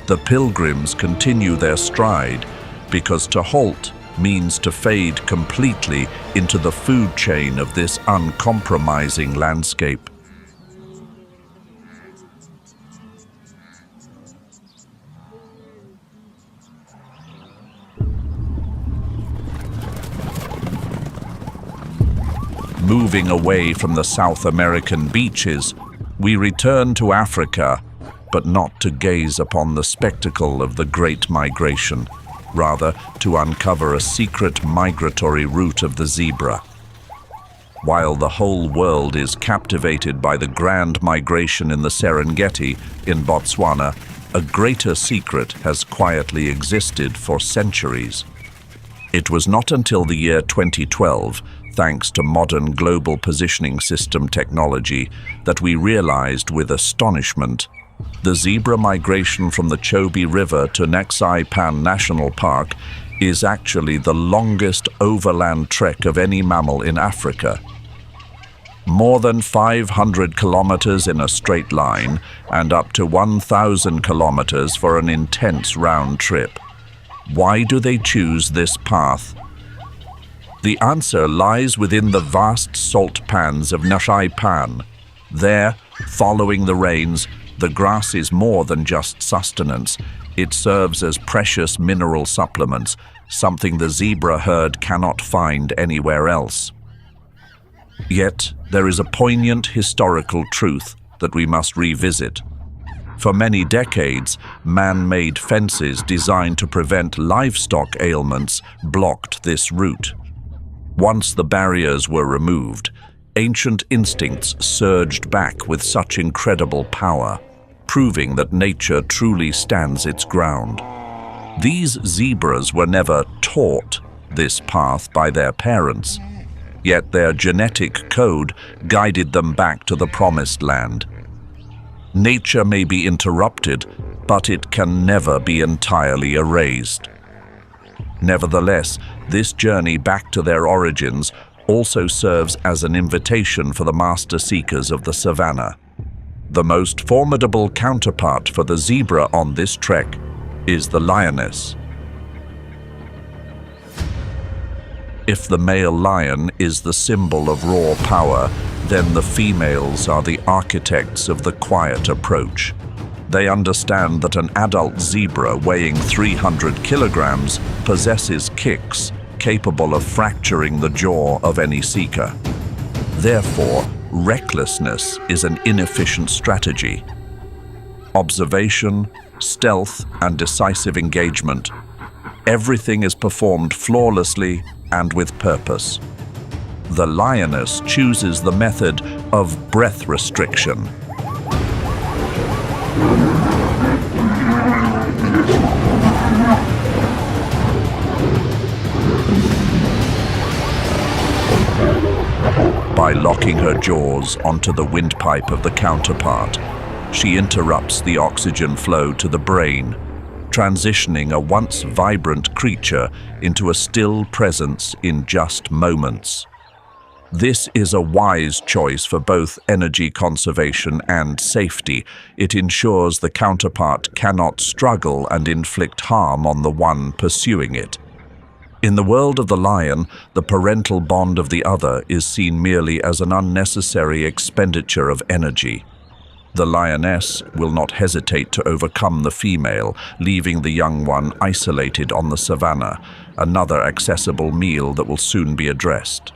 The pilgrims continue their stride, because to halt means to fade completely into the food chain of this uncompromising landscape. Moving away from the South American beaches, we return to Africa, but not to gaze upon the spectacle of the Great Migration, rather to uncover a secret migratory route of the zebra. While the whole world is captivated by the grand migration in the Serengeti in Botswana, a greater secret has quietly existed for centuries. It was not until the year 2012, thanks to modern global positioning system technology, that we realized with astonishment the zebra migration from the Chobe River to Naxai Pan National Park is actually the longest overland trek of any mammal in Africa. More than 500 kilometers in a straight line and up to 1,000 kilometers for an intense round trip. Why do they choose this path? The answer lies within the vast salt pans of Naxai Pan. There, following the rains, the grass is more than just sustenance. It serves as precious mineral supplements, something the zebra herd cannot find anywhere else. Yet, there is a poignant historical truth that we must revisit. For many decades, man-made fences designed to prevent livestock ailments blocked this route. Once the barriers were removed, ancient instincts surged back with such incredible power, proving that nature truly stands its ground. These zebras were never taught this path by their parents, yet their genetic code guided them back to the promised land. Nature may be interrupted, but it can never be entirely erased. Nevertheless, this journey back to their origins also serves as an invitation for the master seekers of the savannah. The most formidable counterpart for the zebra on this trek is the lioness. If the male lion is the symbol of raw power, then the females are the architects of the quiet approach. They understand that an adult zebra weighing 300 kilograms possesses kicks capable of fracturing the jaw of any seeker. Therefore, recklessness is an inefficient strategy. Observation, stealth, and decisive engagement. Everything is performed flawlessly and with purpose. The lioness chooses the method of breath restriction. By locking her jaws onto the windpipe of the counterpart, she interrupts the oxygen flow to the brain, transitioning a once vibrant creature into a still presence in just moments. This is a wise choice for both energy conservation and safety. It ensures the counterpart cannot struggle and inflict harm on the one pursuing it. In the world of the lion, the parental bond of the other is seen merely as an unnecessary expenditure of energy. The lioness will not hesitate to overcome the female, leaving the young one isolated on the savannah, another accessible meal that will soon be addressed.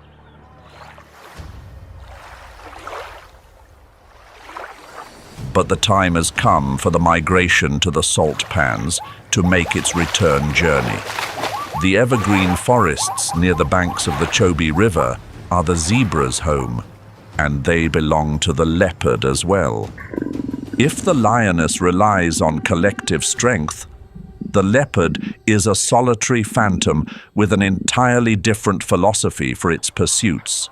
But the time has come for the migration to the salt pans to make its return journey. The evergreen forests near the banks of the Chobe River are the zebra's home, and they belong to the leopard as well. If the lioness relies on collective strength, the leopard is a solitary phantom with an entirely different philosophy for its pursuits.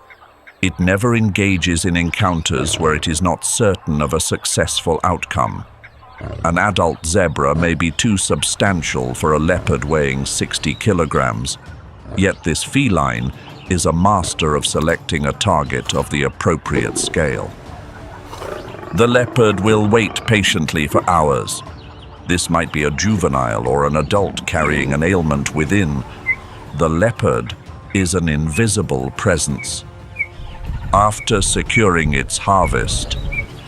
It never engages in encounters where it is not certain of a successful outcome. An adult zebra may be too substantial for a leopard weighing 60 kilograms, yet this feline is a master of selecting a target of the appropriate scale. The leopard will wait patiently for hours. This might be a juvenile or an adult carrying an ailment within. The leopard is an invisible presence. After securing its harvest,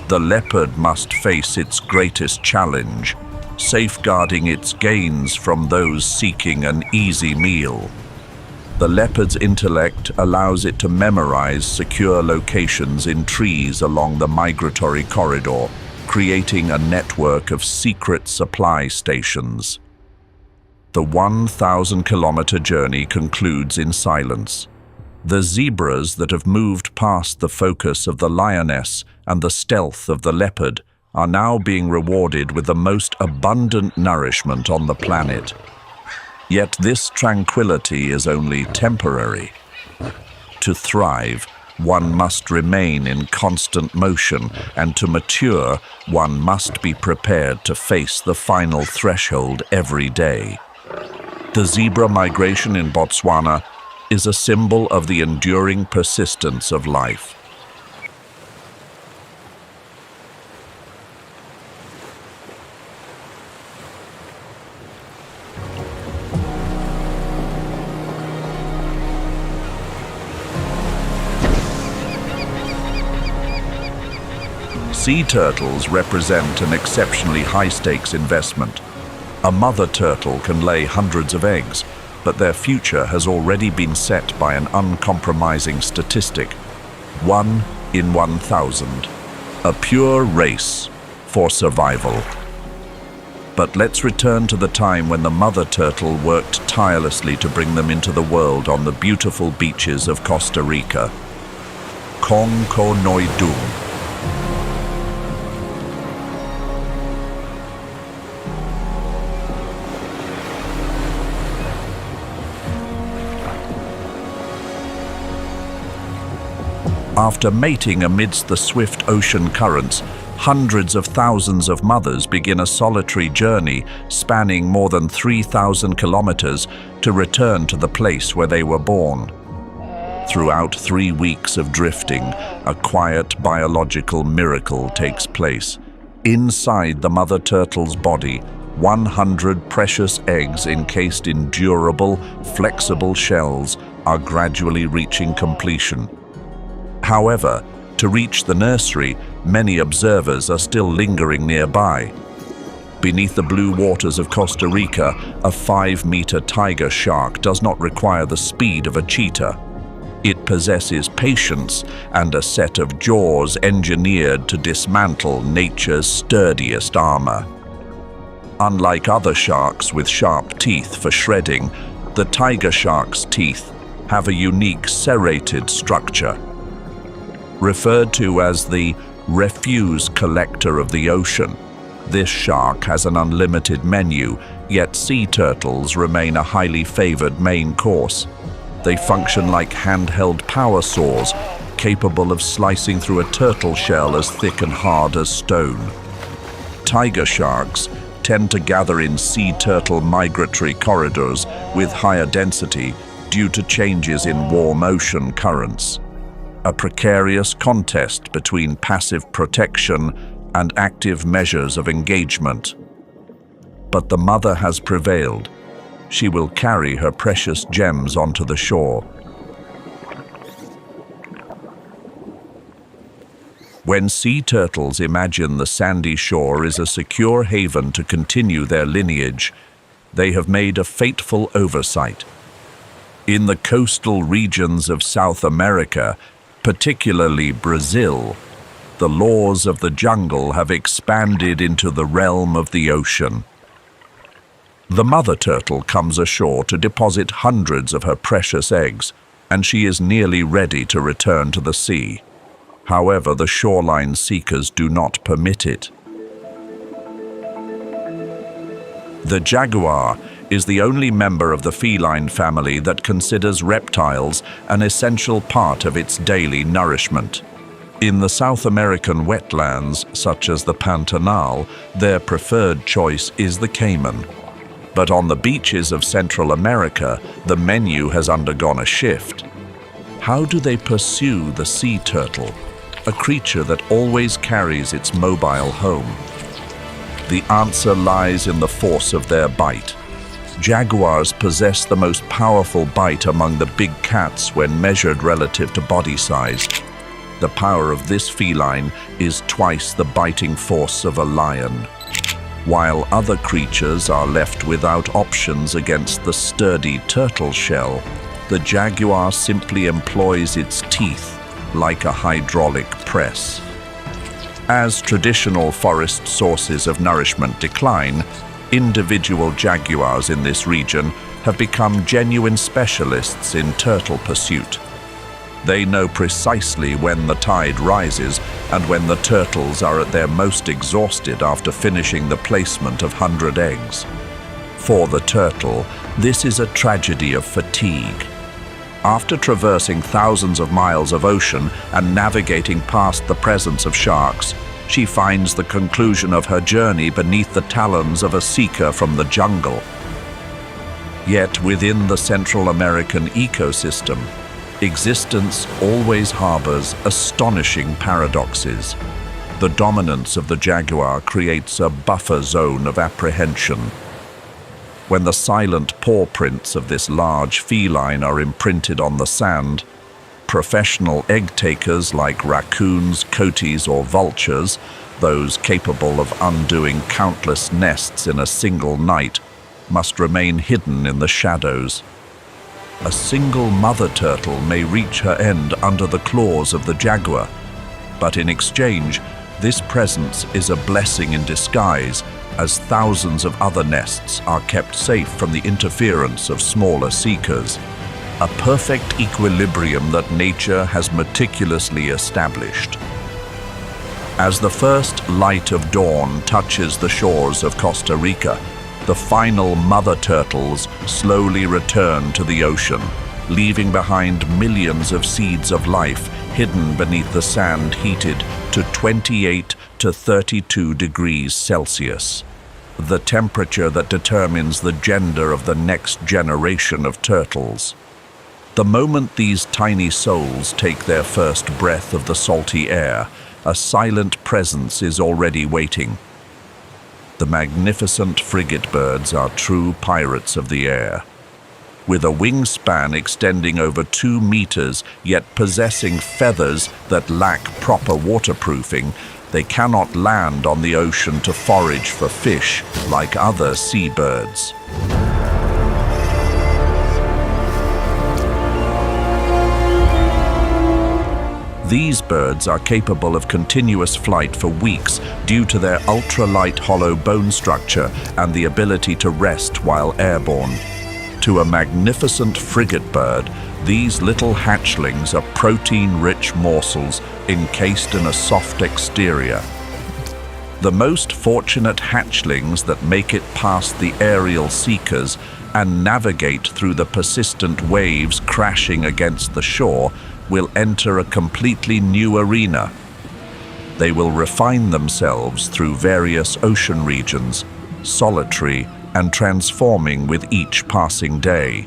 the leopard must face its greatest challenge, safeguarding its gains from those seeking an easy meal. The leopard's intellect allows it to memorize secure locations in trees along the migratory corridor, creating a network of secret supply stations. The 1,000-kilometer journey concludes in silence. The zebras that have moved past the focus of the lioness and the stealth of the leopard are now being rewarded with the most abundant nourishment on the planet. Yet this tranquility is only temporary. To thrive, one must remain in constant motion, and to mature, one must be prepared to face the final threshold every day. The zebra migration in Botswana is a symbol of the enduring persistence of life. Sea turtles represent an exceptionally high-stakes investment. A mother turtle can lay hundreds of eggs, but their future has already been set by an uncompromising statistic: 1 in 1,000. A pure race for survival. But let's return to the time when the mother turtle worked tirelessly to bring them into the world on the beautiful beaches of Costa Rica. Kong Ko Noi Dum. After mating amidst the swift ocean currents, Hundreds of thousands of mothers begin a solitary journey spanning more than 3,000 kilometers to return to the place where they were born. Throughout 3 weeks of drifting, a quiet biological miracle takes place. Inside the mother turtle's body, 100 precious eggs encased in durable, flexible shells are gradually reaching completion. However, to reach the nursery, many observers are still lingering nearby. Beneath the blue waters of Costa Rica, a 5-meter tiger shark does not require the speed of a cheetah. It possesses patience and a set of jaws engineered to dismantle nature's sturdiest armor. Unlike other sharks with sharp teeth for shredding, the tiger shark's teeth have a unique serrated structure. Referred to as the refuse collector of the ocean, this shark has an unlimited menu, yet sea turtles remain a highly favored main course. They function like handheld power saws, capable of slicing through a turtle shell as thick and hard as stone. Tiger sharks tend to gather in sea turtle migratory corridors with higher density due to changes in warm ocean currents. A precarious contest between passive protection and active measures of engagement. But the mother has prevailed. She will carry her precious gems onto the shore. When sea turtles imagine the sandy shore is a secure haven to continue their lineage, they have made a fateful oversight. In the coastal regions of South America, particularly Brazil, the laws of the jungle have expanded into the realm of the ocean. The mother turtle comes ashore to deposit hundreds of her precious eggs, and she is nearly ready to return to the sea. However, the shoreline seekers do not permit it. The jaguar is the only member of the feline family that considers reptiles an essential part of its daily nourishment. In the South American wetlands, such as the Pantanal, their preferred choice is the caiman. But on the beaches of Central America, the menu has undergone a shift. How do they pursue the sea turtle, a creature that always carries its mobile home? The answer lies in the force of their bite. Jaguars possess the most powerful bite among the big cats when measured relative to body size. The power of this feline is twice the biting force of a lion. While other creatures are left without options against the sturdy turtle shell, the jaguar simply employs its teeth like a hydraulic press. As traditional forest sources of nourishment decline, individual jaguars in this region have become genuine specialists in turtle pursuit. They know precisely when the tide rises and when the turtles are at their most exhausted after finishing the placement of 100 eggs. For the turtle, this is a tragedy of fatigue. After traversing thousands of miles of ocean and navigating past the presence of sharks, she finds the conclusion of her journey beneath the talons of a seeker from the jungle. Yet within the Central American ecosystem, existence always harbors astonishing paradoxes. The dominance of the jaguar creates a buffer zone of apprehension. When the silent paw prints of this large feline are imprinted on the sand, professional egg-takers like raccoons, coatis, or vultures, those capable of undoing countless nests in a single night, must remain hidden in the shadows. A single mother turtle may reach her end under the claws of the jaguar, but in exchange, this presence is a blessing in disguise, as thousands of other nests are kept safe from the interference of smaller seekers. A perfect equilibrium that nature has meticulously established. As the first light of dawn touches the shores of Costa Rica, the final mother turtles slowly return to the ocean, leaving behind millions of seeds of life hidden beneath the sand heated to 28 to to 32 degrees Celsius, the temperature that determines the gender of the next generation of turtles. The moment these tiny souls take their first breath of the salty air, a silent presence is already waiting. The magnificent frigate birds are true pirates of the air. With a wingspan extending over 2 meters, yet possessing feathers that lack proper waterproofing, they cannot land on the ocean to forage for fish like other seabirds. These birds are capable of continuous flight for weeks due to their ultra-light hollow bone structure and the ability to rest while airborne. To a magnificent frigate bird, these little hatchlings are protein-rich morsels encased in a soft exterior. The most fortunate hatchlings that make it past the aerial seekers and navigate through the persistent waves crashing against the shore will enter a completely new arena. They will refine themselves through various ocean regions, solitary and transforming with each passing day.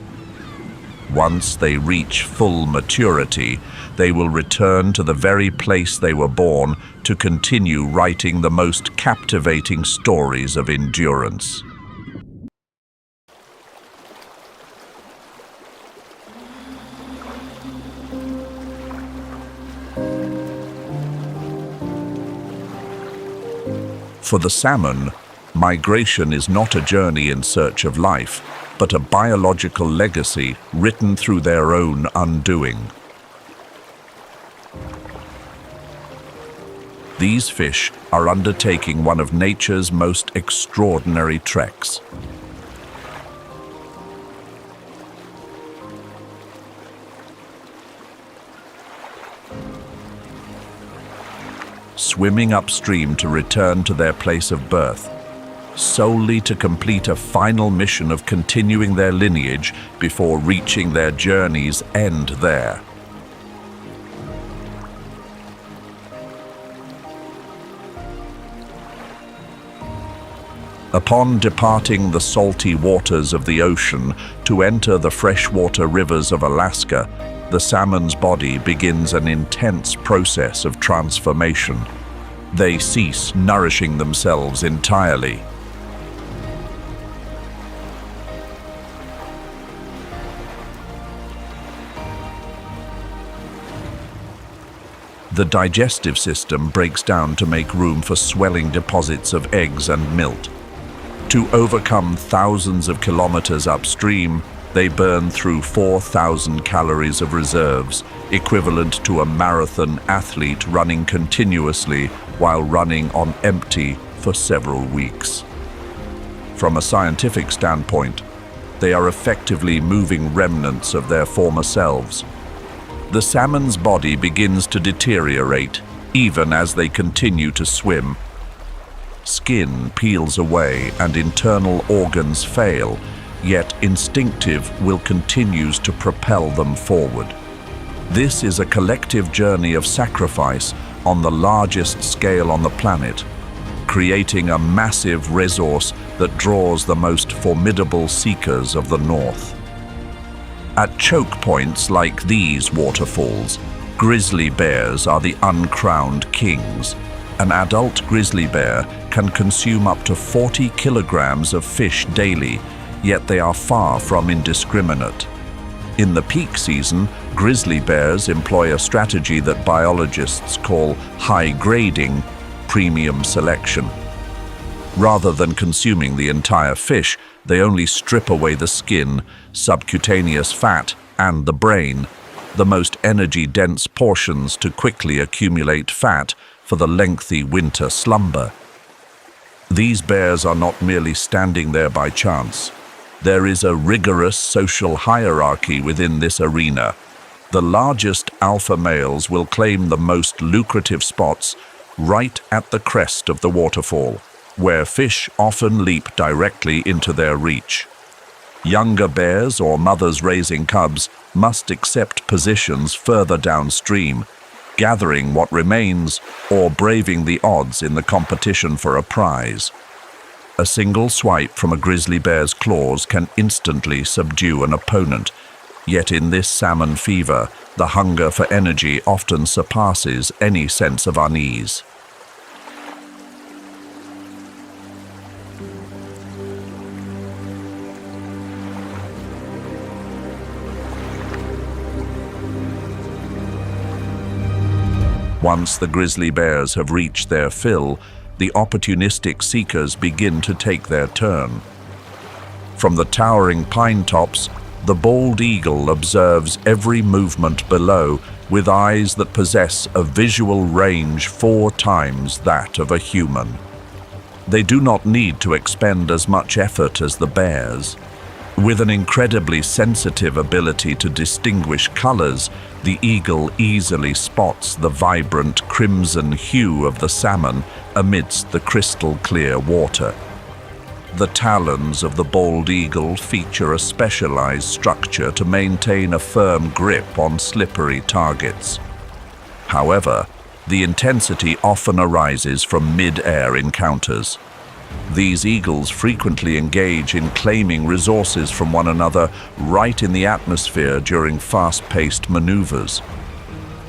Once they reach full maturity, they will return to the very place they were born to continue writing the most captivating stories of endurance. For the salmon, migration is not a journey in search of life, but a biological legacy written through their own undoing. These fish are undertaking one of nature's most extraordinary treks. Swimming upstream to return to their place of birth, solely to complete a final mission of continuing their lineage before reaching their journey's end there. Upon departing the salty waters of the ocean to enter the freshwater rivers of Alaska, the salmon's body begins an intense process of transformation. They cease nourishing themselves entirely. The digestive system breaks down to make room for swelling deposits of eggs and milt. To overcome thousands of kilometers upstream, they burn through 4,000 calories of reserves, equivalent to a marathon athlete running continuously while running on empty for several weeks. From a scientific standpoint, they are effectively moving remnants of their former selves. The salmon's body begins to deteriorate, even as they continue to swim. Skin peels away and internal organs fail, yet instinctive will continues to propel them forward. This is a collective journey of sacrifice on the largest scale on the planet, creating a massive resource that draws the most formidable seekers of the North. At choke points like these waterfalls, grizzly bears are the uncrowned kings. An adult grizzly bear can consume up to 40 kilograms of fish daily, yet they are far from indiscriminate. In the peak season, grizzly bears employ a strategy that biologists call high grading, premium selection. Rather than consuming the entire fish, they only strip away the skin, subcutaneous fat, and the brain, the most energy-dense portions to quickly accumulate fat for the lengthy winter slumber. These bears are not merely standing there by chance. There is a rigorous social hierarchy within this arena. The largest alpha males will claim the most lucrative spots right at the crest of the waterfall, where fish often leap directly into their reach. Younger bears or mothers raising cubs must accept positions further downstream, gathering what remains, or braving the odds in the competition for a prize. A single swipe from a grizzly bear's claws can instantly subdue an opponent, yet in this salmon fever, the hunger for energy often surpasses any sense of unease. Once the grizzly bears have reached their fill, the opportunistic seekers begin to take their turn. From the towering pine tops, the bald eagle observes every movement below with eyes that possess a visual range 4 times that of a human. They do not need to expend as much effort as the bears. With an incredibly sensitive ability to distinguish colors, the eagle easily spots the vibrant crimson hue of the salmon amidst the crystal-clear water. The talons of the bald eagle feature a specialized structure to maintain a firm grip on slippery targets. However, the intensity often arises from mid-air encounters. These eagles frequently engage in claiming resources from one another right in the atmosphere during fast-paced maneuvers.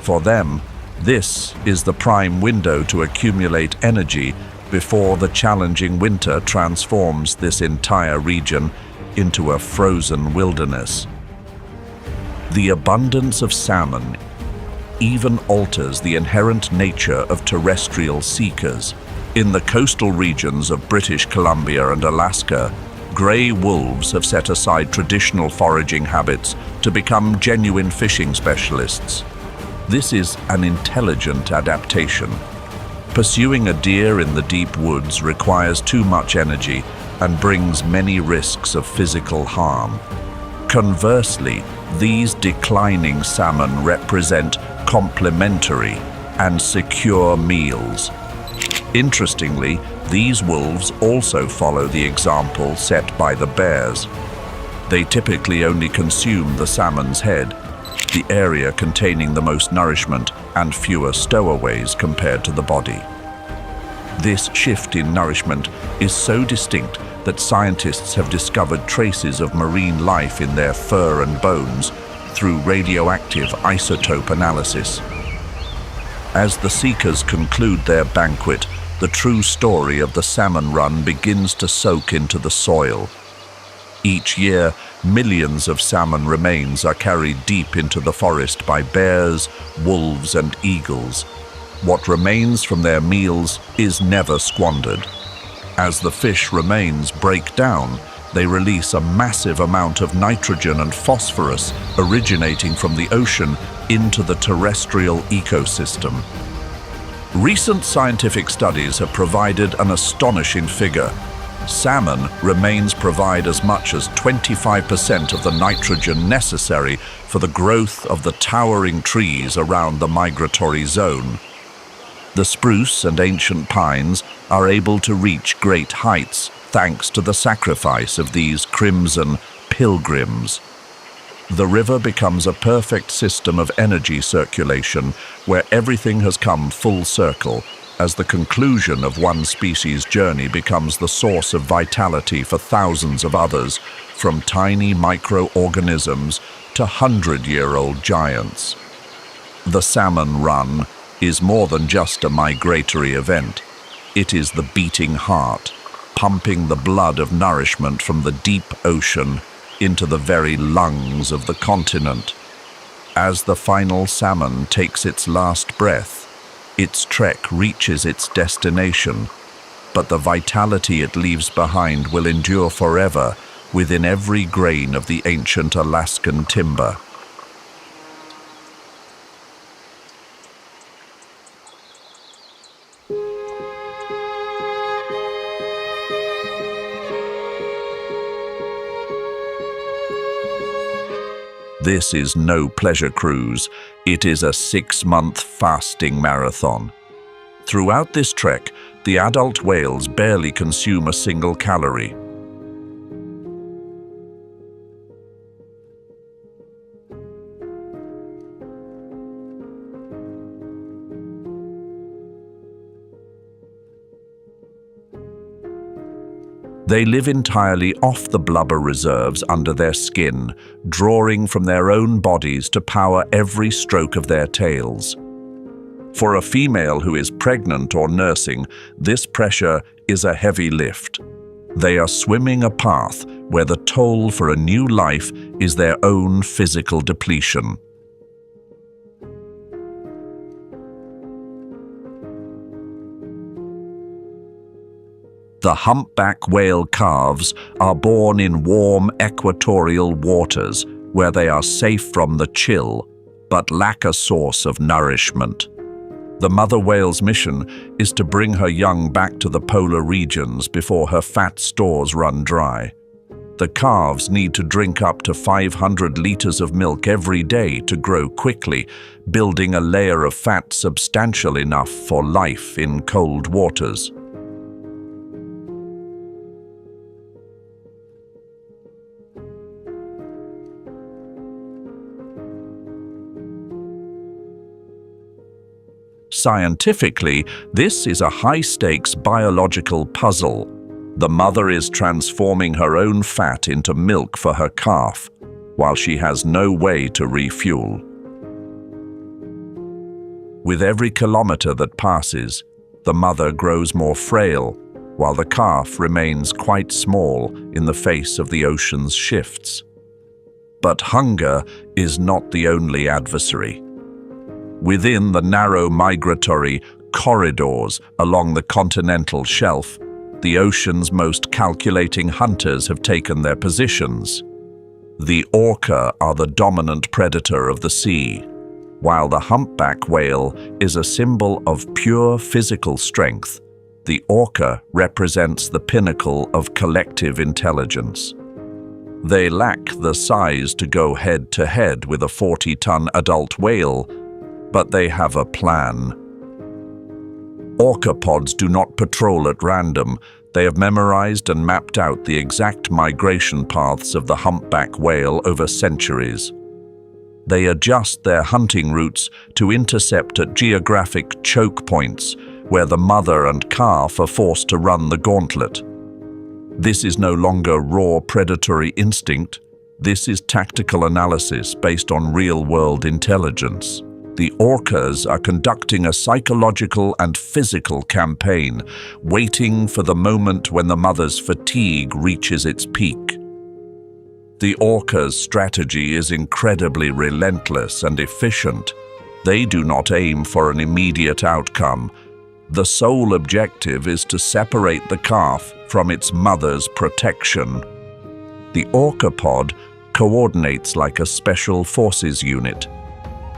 For them, this is the prime window to accumulate energy before the challenging winter transforms this entire region into a frozen wilderness. The abundance of salmon even alters the inherent nature of terrestrial seekers. In the coastal regions of British Columbia and Alaska, gray wolves have set aside traditional foraging habits to become genuine fishing specialists. This is an intelligent adaptation. Pursuing a deer in the deep woods requires too much energy and brings many risks of physical harm. Conversely, these declining salmon represent complementary and secure meals. Interestingly, these wolves also follow the example set by the bears. They typically only consume the salmon's head, the area containing the most nourishment and fewer stowaways compared to the body. This shift in nourishment is so distinct that scientists have discovered traces of marine life in their fur and bones through radioactive isotope analysis. As the seekers conclude their banquet, the true story of the salmon run begins to soak into the soil. Each year, millions of salmon remains are carried deep into the forest by bears, wolves, and eagles. What remains from their meals is never squandered. As the fish remains break down, they release a massive amount of nitrogen and phosphorus originating from the ocean into the terrestrial ecosystem. Recent scientific studies have provided an astonishing figure. Salmon remains provide as much as 25% of the nitrogen necessary for the growth of the towering trees around the migratory zone. The spruce and ancient pines are able to reach great heights thanks to the sacrifice of these crimson pilgrims. The river becomes a perfect system of energy circulation where everything has come full circle as the conclusion of one species' journey becomes the source of vitality for thousands of others, from tiny microorganisms to 100-year-old giants. The salmon run is more than just a migratory event. It is the beating heart, pumping the blood of nourishment from the deep ocean into the very lungs of the continent. As the final salmon takes its last breath, its trek reaches its destination, but the vitality it leaves behind will endure forever within every grain of the ancient Alaskan timber. This is no pleasure cruise, it is a 6-month fasting marathon. Throughout this trek, the adult whales barely consume a single calorie. They live entirely off the blubber reserves under their skin, drawing from their own bodies to power every stroke of their tails. For a female who is pregnant or nursing, this pressure is a heavy lift. They are swimming a path where the toll for a new life is their own physical depletion. The humpback whale calves are born in warm equatorial waters where they are safe from the chill, but lack a source of nourishment. The mother whale's mission is to bring her young back to the polar regions before her fat stores run dry. The calves need to drink up to 500 liters of milk every day to grow quickly, building a layer of fat substantial enough for life in cold waters. Scientifically, this is a high-stakes biological puzzle. The mother is transforming her own fat into milk for her calf, while she has no way to refuel. With every kilometer that passes, the mother grows more frail, while the calf remains quite small in the face of the ocean's shifts. But hunger is not the only adversary. Within the narrow migratory corridors along the continental shelf, the ocean's most calculating hunters have taken their positions. The orca are the dominant predator of the sea, while the humpback whale is a symbol of pure physical strength. The orca represents the pinnacle of collective intelligence. They lack the size to go head-to-head with a 40-ton adult whale, but they have a plan. Orcapods do not patrol at random. They have memorized and mapped out the exact migration paths of the humpback whale over centuries. They adjust their hunting routes to intercept at geographic choke points where the mother and calf are forced to run the gauntlet. This is no longer raw predatory instinct. This is tactical analysis based on real-world intelligence. The orcas are conducting a psychological and physical campaign, waiting for the moment when the mother's fatigue reaches its peak. The orca's strategy is incredibly relentless and efficient. They do not aim for an immediate outcome. The sole objective is to separate the calf from its mother's protection. The orcapod coordinates like a special forces unit.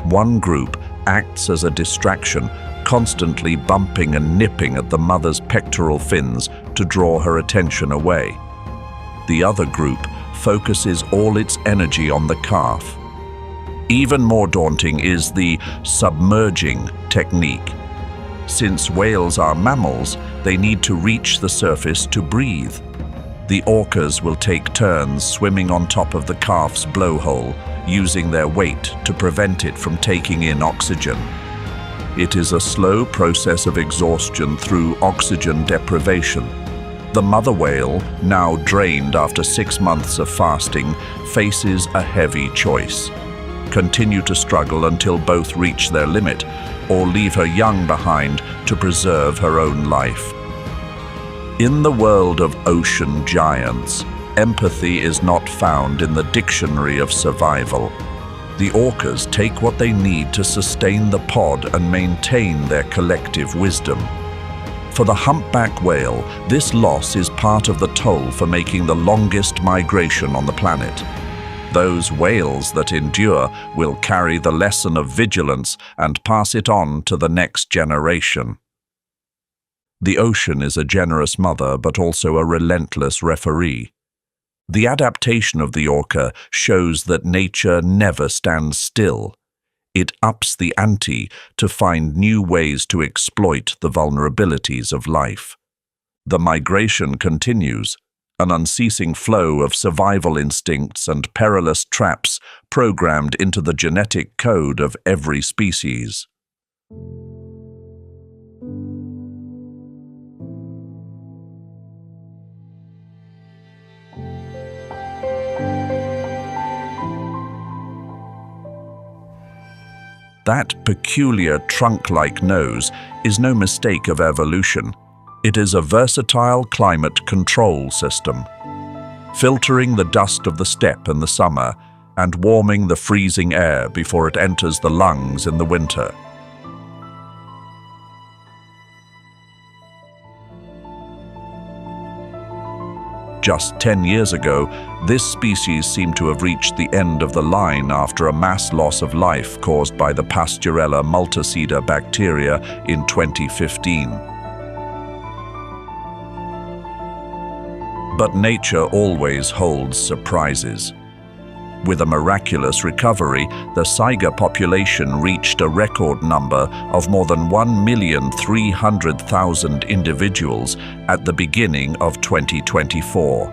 One group acts as a distraction, constantly bumping and nipping at the mother's pectoral fins to draw her attention away. The other group focuses all its energy on the calf. Even more daunting is the submerging technique. Since whales are mammals, they need to reach the surface to breathe. The orcas will take turns swimming on top of the calf's blowhole, using their weight to prevent it from taking in oxygen. It is a slow process of exhaustion through oxygen deprivation. The mother whale, now drained after 6 months of fasting, faces a heavy choice. Continue to struggle until both reach their limit, or leave her young behind to preserve her own life. In the world of ocean giants, empathy is not found in the dictionary of survival. The orcas take what they need to sustain the pod and maintain their collective wisdom. For the humpback whale, this loss is part of the toll for making the longest migration on the planet. Those whales that endure will carry the lesson of vigilance and pass it on to the next generation. The ocean is a generous mother, but also a relentless referee. The adaptation of the orca shows that nature never stands still. It ups the ante to find new ways to exploit the vulnerabilities of life. The migration continues, an unceasing flow of survival instincts and perilous traps programmed into the genetic code of every species. That peculiar trunk-like nose is no mistake of evolution. It is a versatile climate control system, filtering the dust of the steppe in the summer and warming the freezing air before it enters the lungs in the winter. Just 10 years ago, this species seemed to have reached the end of the line after a mass loss of life caused by the Pasteurella multicida bacteria in 2015. But nature always holds surprises. With a miraculous recovery, the saiga population reached a record number of more than 1,300,000 individuals at the beginning of 2024.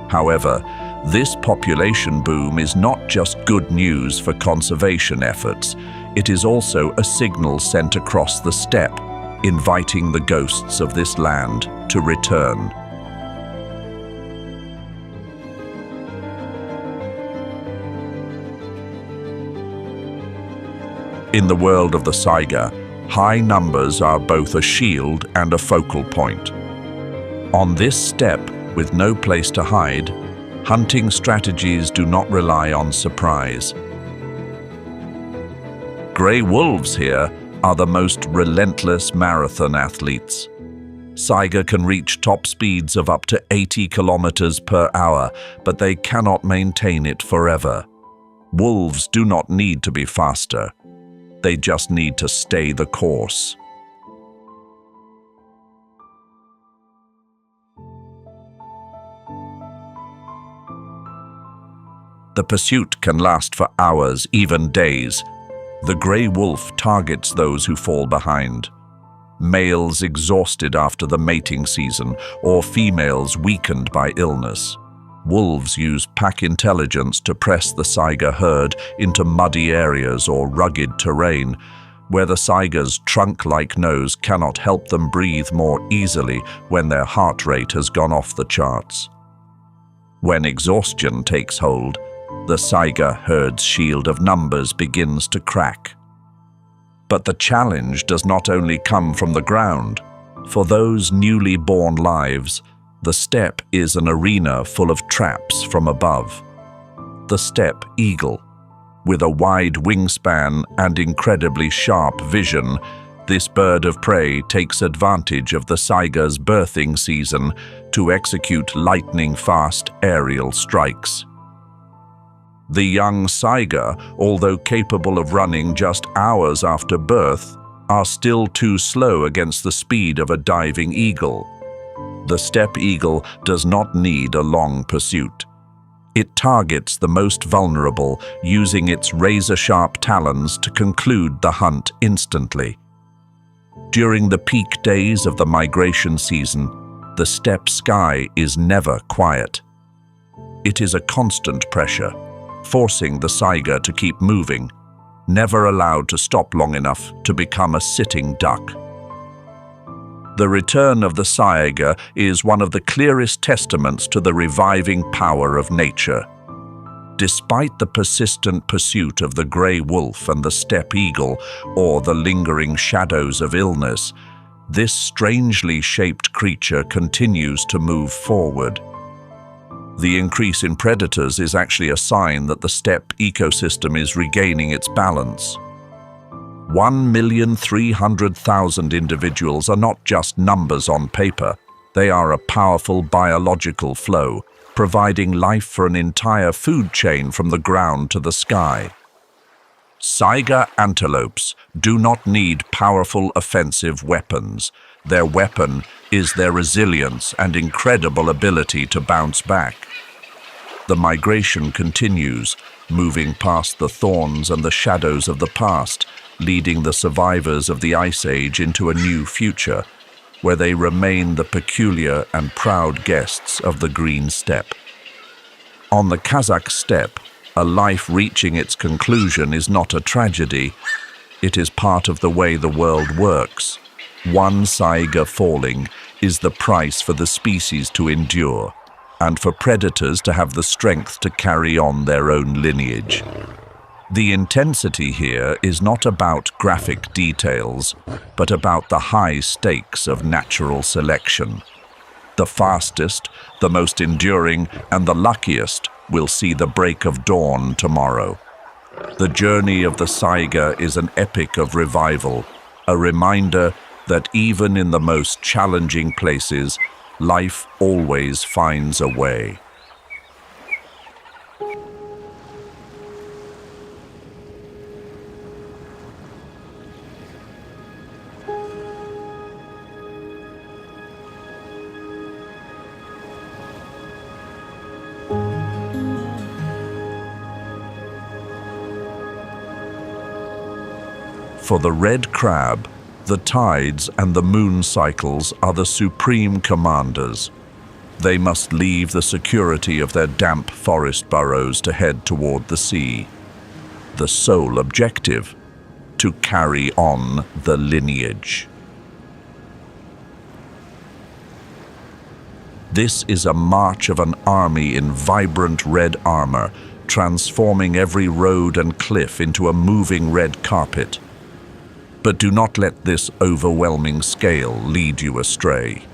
However, this population boom is not just good news for conservation efforts. It is also a signal sent across the steppe, inviting the ghosts of this land to return. In the world of the saiga, high numbers are both a shield and a focal point. On this steppe, with no place to hide, hunting strategies do not rely on surprise. Grey wolves here are the most relentless marathon athletes. Saiga can reach top speeds of up to 80 kilometers per hour, but they cannot maintain it forever. Wolves do not need to be faster. They just need to stay the course. The pursuit can last for hours, even days. The grey wolf targets those who fall behind. Males exhausted after the mating season, or females weakened by illness. Wolves use pack intelligence to press the saiga herd into muddy areas or rugged terrain, where the saiga's trunk-like nose cannot help them breathe more easily when their heart rate has gone off the charts. When exhaustion takes hold, the saiga herd's shield of numbers begins to crack. But the challenge does not only come from the ground. For those newly born lives, the steppe is an arena full of traps from above. The steppe eagle, with a wide wingspan and incredibly sharp vision, this bird of prey takes advantage of the saiga's birthing season to execute lightning-fast aerial strikes. The young saiga, although capable of running just hours after birth, are still too slow against the speed of a diving eagle. The steppe eagle does not need a long pursuit. It targets the most vulnerable, using its razor-sharp talons to conclude the hunt instantly. During the peak days of the migration season, the steppe sky is never quiet. It is a constant pressure, forcing the saiga to keep moving, never allowed to stop long enough to become a sitting duck. The return of the saiga is one of the clearest testaments to the reviving power of nature. Despite the persistent pursuit of the grey wolf and the steppe eagle, or the lingering shadows of illness, this strangely shaped creature continues to move forward. The increase in predators is actually a sign that the steppe ecosystem is regaining its balance. 1,300,000 individuals are not just numbers on paper. They are a powerful biological flow, providing life for an entire food chain from the ground to the sky. Saiga antelopes do not need powerful offensive weapons. Their weapon is their resilience and incredible ability to bounce back. The migration continues, moving past the thorns and the shadows of the past, leading the survivors of the Ice Age into a new future, where they remain the peculiar and proud guests of the green steppe. On the Kazakh steppe, a life reaching its conclusion is not a tragedy. It is part of the way the world works. One saiga falling is the price for the species to endure, and for predators to have the strength to carry on their own lineage. The intensity here is not about graphic details, but about the high stakes of natural selection. The fastest, the most enduring, and the luckiest will see the break of dawn tomorrow. The journey of the saiga is an epic of revival, a reminder that even in the most challenging places, life always finds a way. For the red crab, the tides and the moon cycles are the supreme commanders. They must leave the security of their damp forest burrows to head toward the sea. The sole objective: to carry on the lineage. This is a march of an army in vibrant red armor, transforming every road and cliff into a moving red carpet. But do not let this overwhelming scale lead you astray.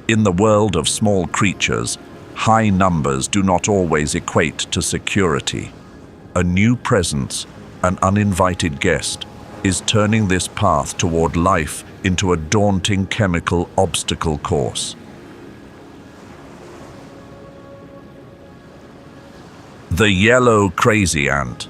In the world of small creatures, high numbers do not always equate to security. A new presence, an uninvited guest, is turning this path toward life into a daunting chemical obstacle course. The yellow crazy ant.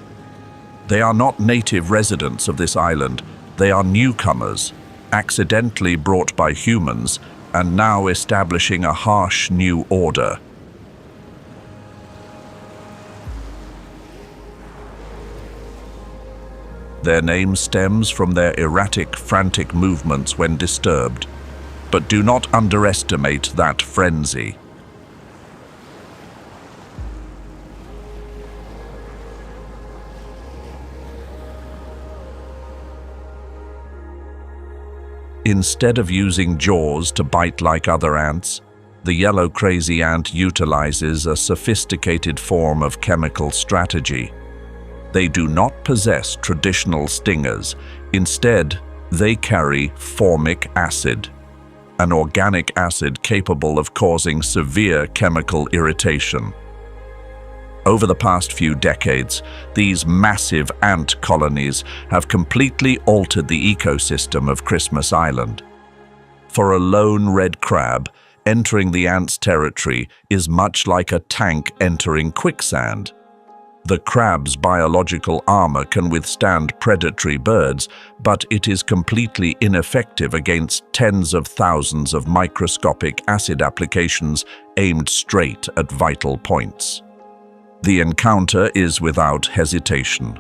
They are not native residents of this island. They are newcomers, accidentally brought by humans, and now establishing a harsh new order. Their name stems from their erratic, frantic movements when disturbed. But do not underestimate that frenzy. Instead of using jaws to bite like other ants, the yellow crazy ant utilizes a sophisticated form of chemical strategy. They do not possess traditional stingers. Instead, they carry formic acid, an organic acid capable of causing severe chemical irritation. Over the past few decades, these massive ant colonies have completely altered the ecosystem of Christmas Island. For a lone red crab, entering the ant's territory is much like a tank entering quicksand. The crab's biological armor can withstand predatory birds, but it is completely ineffective against tens of thousands of microscopic acid applications aimed straight at vital points. The encounter is without hesitation.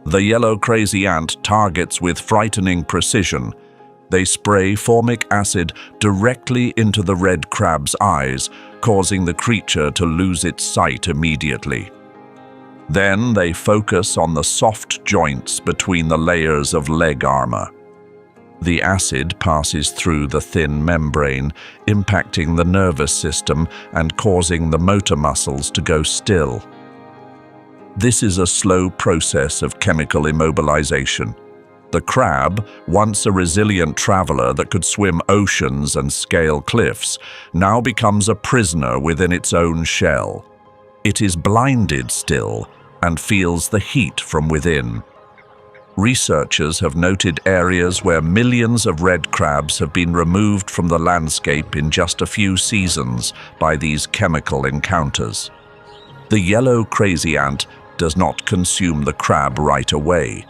The yellow crazy ant targets with frightening precision. They spray formic acid directly into the red crab's eyes, causing the creature to lose its sight immediately. Then they focus on the soft joints between the layers of leg armor. The acid passes through the thin membrane, impacting the nervous system and causing the motor muscles to go still. This is a slow process of chemical immobilization. The crab, once a resilient traveler that could swim oceans and scale cliffs, now becomes a prisoner within its own shell. It is blinded still and feels the heat from within. Researchers have noted areas where millions of red crabs have been removed from the landscape in just a few seasons by these chemical encounters. The yellow crazy ant does not consume the crab right away.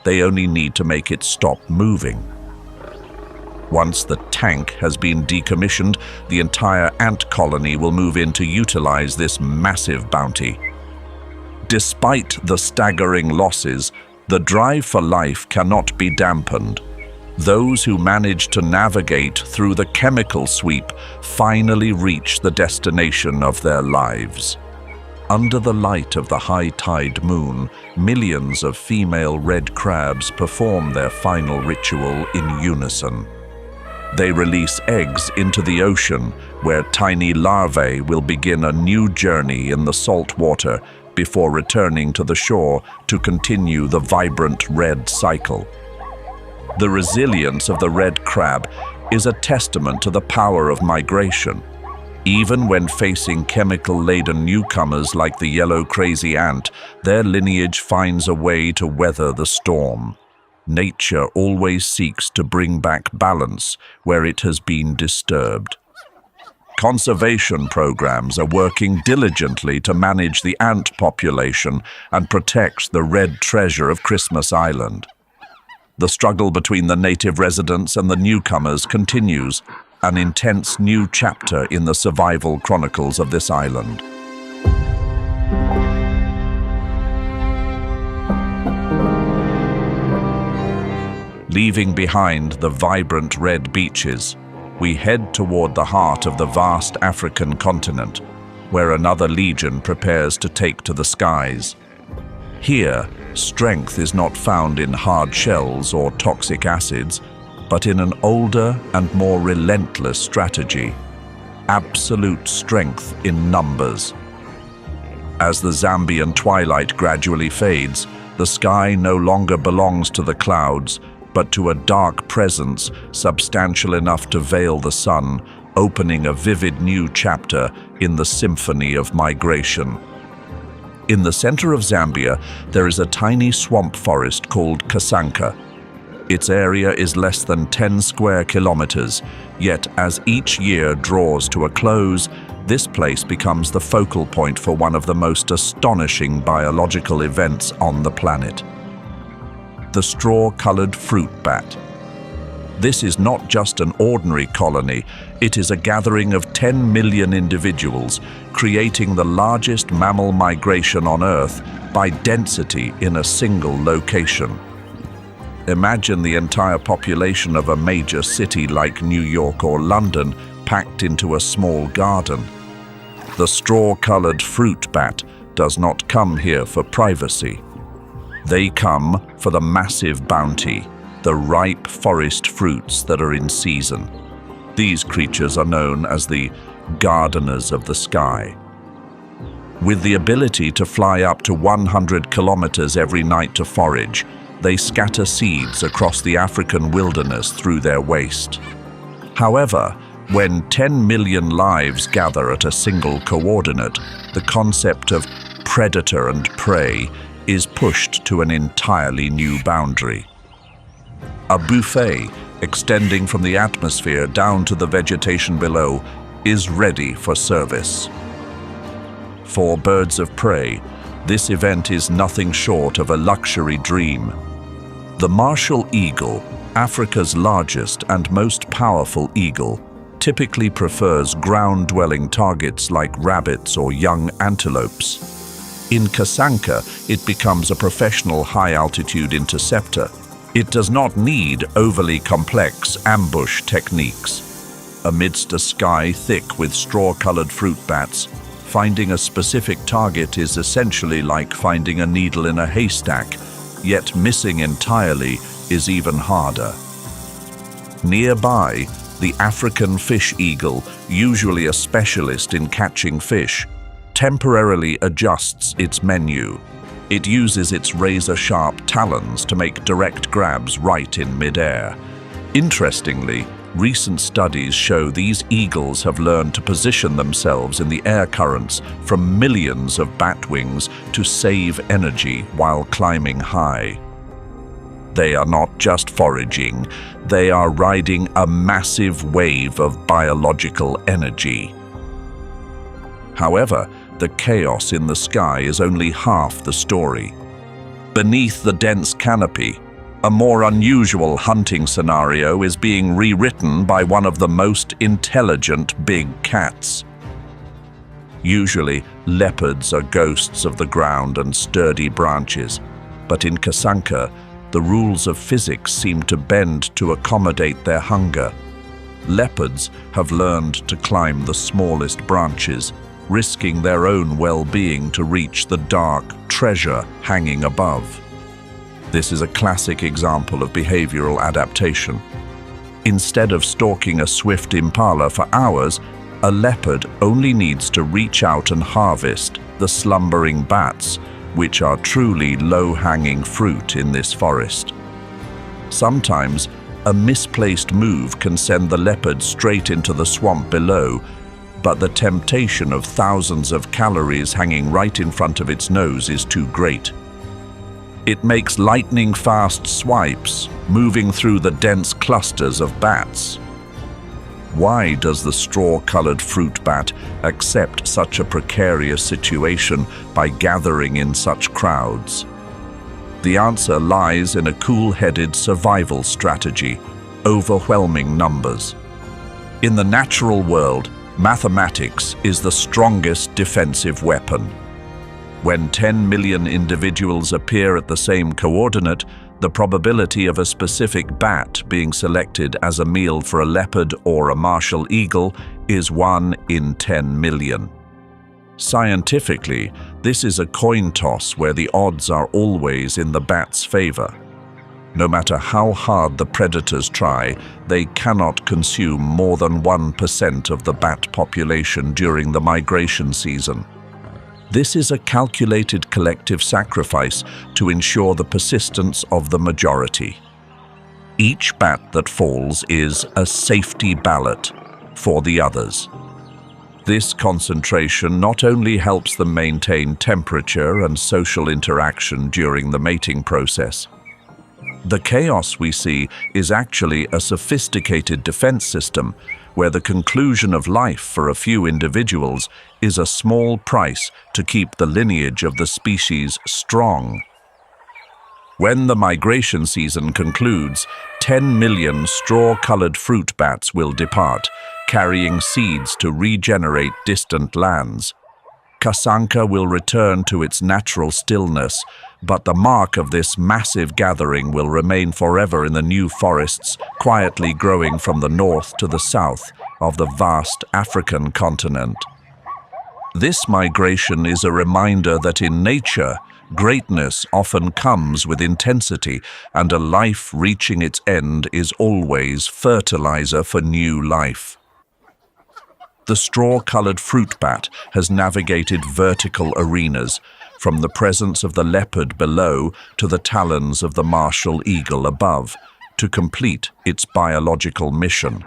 They only need to make it stop moving. Once the tank has been decommissioned, the entire ant colony will move in to utilize this massive bounty. Despite the staggering losses, the drive for life cannot be dampened. Those who manage to navigate through the chemical sweep finally reach the destination of their lives. Under the light of the high tide moon, millions of female red crabs perform their final ritual in unison. They release eggs into the ocean, where tiny larvae will begin a new journey in the salt water before returning to the shore to continue the vibrant red cycle. The resilience of the red crab is a testament to the power of migration. Even when facing chemical-laden newcomers like the yellow crazy ant, their lineage finds a way to weather the storm. Nature always seeks to bring back balance where it has been disturbed. Conservation programs are working diligently to manage the ant population and protect the red treasure of Christmas Island. The struggle between the native residents and the newcomers continues, an intense new chapter in the survival chronicles of this island. Leaving behind the vibrant red beaches, we head toward the heart of the vast African continent, where another legion prepares to take to the skies. Here, strength is not found in hard shells or toxic acids, but in an older and more relentless strategy: absolute strength in numbers. As the Zambian twilight gradually fades, the sky no longer belongs to the clouds, but to a dark presence substantial enough to veil the sun, opening a vivid new chapter in the symphony of migration. In the center of Zambia, there is a tiny swamp forest called Kasanka. Its area is less than 10 square kilometers, yet as each year draws to a close, this place becomes the focal point for one of the most astonishing biological events on the planet: the straw-colored fruit bat. This is not just an ordinary colony, it is a gathering of 10 million individuals, creating the largest mammal migration on Earth by density in a single location. Imagine the entire population of a major city like New York or London packed into a small garden. The straw-colored fruit bat does not come here for privacy. They come for the massive bounty, the ripe forest fruits that are in season. These creatures are known as the gardeners of the sky. With the ability to fly up to 100 kilometers every night to forage, they scatter seeds across the African wilderness through their waste. However, when 10 million lives gather at a single coordinate, the concept of predator and prey is pushed to an entirely new boundary. A buffet, extending from the atmosphere down to the vegetation below, is ready for service. For birds of prey, this event is nothing short of a luxury dream. The martial eagle, Africa's largest and most powerful eagle, typically prefers ground-dwelling targets like rabbits or young antelopes. In Kasanka, it becomes a professional high-altitude interceptor. It does not need overly complex ambush techniques. Amidst a sky thick with straw-colored fruit bats, finding a specific target is essentially like finding a needle in a haystack, yet missing entirely is even harder. Nearby, the African fish eagle, usually a specialist in catching fish, temporarily adjusts its menu. It uses its razor-sharp talons to make direct grabs right in midair. Interestingly, recent studies show these eagles have learned to position themselves in the air currents from millions of bat wings to save energy while climbing high. They are not just foraging, they are riding a massive wave of biological energy. However, the chaos in the sky is only half the story. Beneath the dense canopy, a more unusual hunting scenario is being rewritten by one of the most intelligent big cats. Usually, leopards are ghosts of the ground and sturdy branches, but in Kasanka, the rules of physics seem to bend to accommodate their hunger. Leopards have learned to climb the smallest branches, risking their own well-being to reach the dark treasure hanging above. This is a classic example of behavioral adaptation. Instead of stalking a swift impala for hours, a leopard only needs to reach out and harvest the slumbering bats, which are truly low-hanging fruit in this forest. Sometimes, a misplaced move can send the leopard straight into the swamp below, but the temptation of thousands of calories hanging right in front of its nose is too great. It makes lightning-fast swipes, moving through the dense clusters of bats. Why does the straw-colored fruit bat accept such a precarious situation by gathering in such crowds? The answer lies in a cool-headed survival strategy: overwhelming numbers. In the natural world, mathematics is the strongest defensive weapon. When 10 million individuals appear at the same coordinate, the probability of a specific bat being selected as a meal for a leopard or a martial eagle is 1 in 10 million. Scientifically, this is a coin toss where the odds are always in the bat's favor. No matter how hard the predators try, they cannot consume more than 1% of the bat population during the migration season. This is a calculated collective sacrifice to ensure the persistence of the majority. Each bat that falls is a safety ballot for the others. This concentration not only helps them maintain temperature and social interaction during the mating process. The chaos we see is actually a sophisticated defense system where the conclusion of life for a few individuals is a small price to keep the lineage of the species strong. When the migration season concludes, 10 million straw-colored fruit bats will depart, carrying seeds to regenerate distant lands. Kasanka will return to its natural stillness, but the mark of this massive gathering will remain forever in the new forests, quietly growing from the north to the south of the vast African continent. This migration is a reminder that in nature, greatness often comes with intensity, and a life reaching its end is always fertilizer for new life. The straw-colored fruit bat has navigated vertical arenas, from the presence of the leopard below to the talons of the martial eagle above, to complete its biological mission.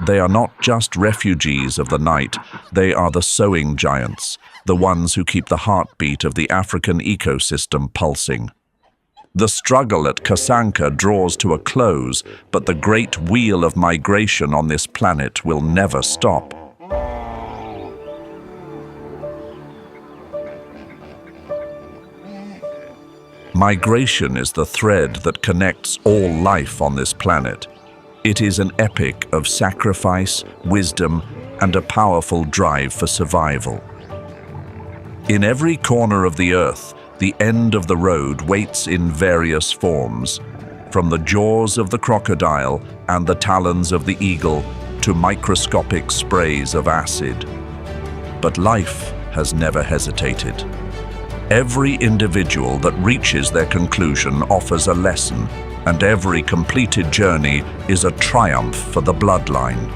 They are not just refugees of the night, they are the sowing giants, the ones who keep the heartbeat of the African ecosystem pulsing. The struggle at Kasanka draws to a close, but the great wheel of migration on this planet will never stop. Migration is the thread that connects all life on this planet. It is an epic of sacrifice, wisdom, and a powerful drive for survival. In every corner of the earth, the end of the road waits in various forms, from the jaws of the crocodile and the talons of the eagle to microscopic sprays of acid. But life has never hesitated. Every individual that reaches their conclusion offers a lesson, and every completed journey is a triumph for the bloodline.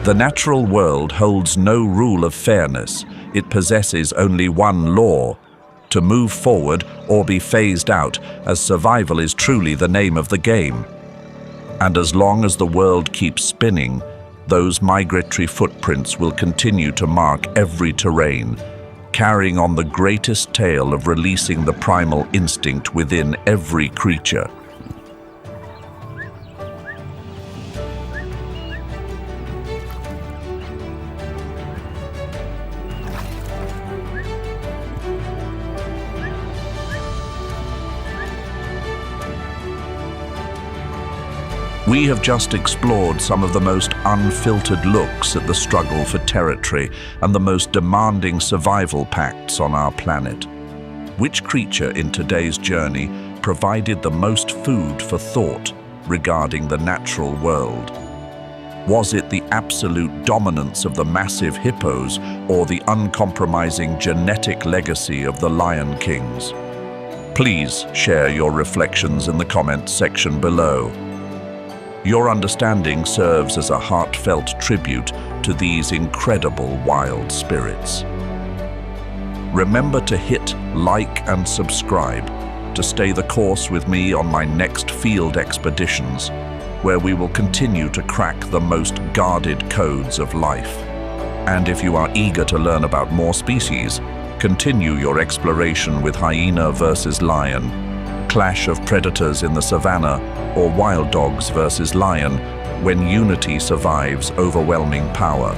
The natural world holds no rule of fairness. It possesses only one law: to move forward or be phased out, as survival is truly the name of the game. And as long as the world keeps spinning, those migratory footprints will continue to mark every terrain, carrying on the greatest tale of releasing the primal instinct within every creature. We have just explored some of the most unfiltered looks at the struggle for territory and the most demanding survival pacts on our planet. Which creature in today's journey provided the most food for thought regarding the natural world? Was it the absolute dominance of the massive hippos or the uncompromising genetic legacy of the lion kings? Please share your reflections in the comments section below. Your understanding serves as a heartfelt tribute to these incredible wild spirits. Remember to hit like and subscribe to stay the course with me on my next field expeditions, where we will continue to crack the most guarded codes of life. And if you are eager to learn about more species, continue your exploration with hyena versus lion, clash of predators in the savannah, or wild dogs versus lion, when unity survives overwhelming power.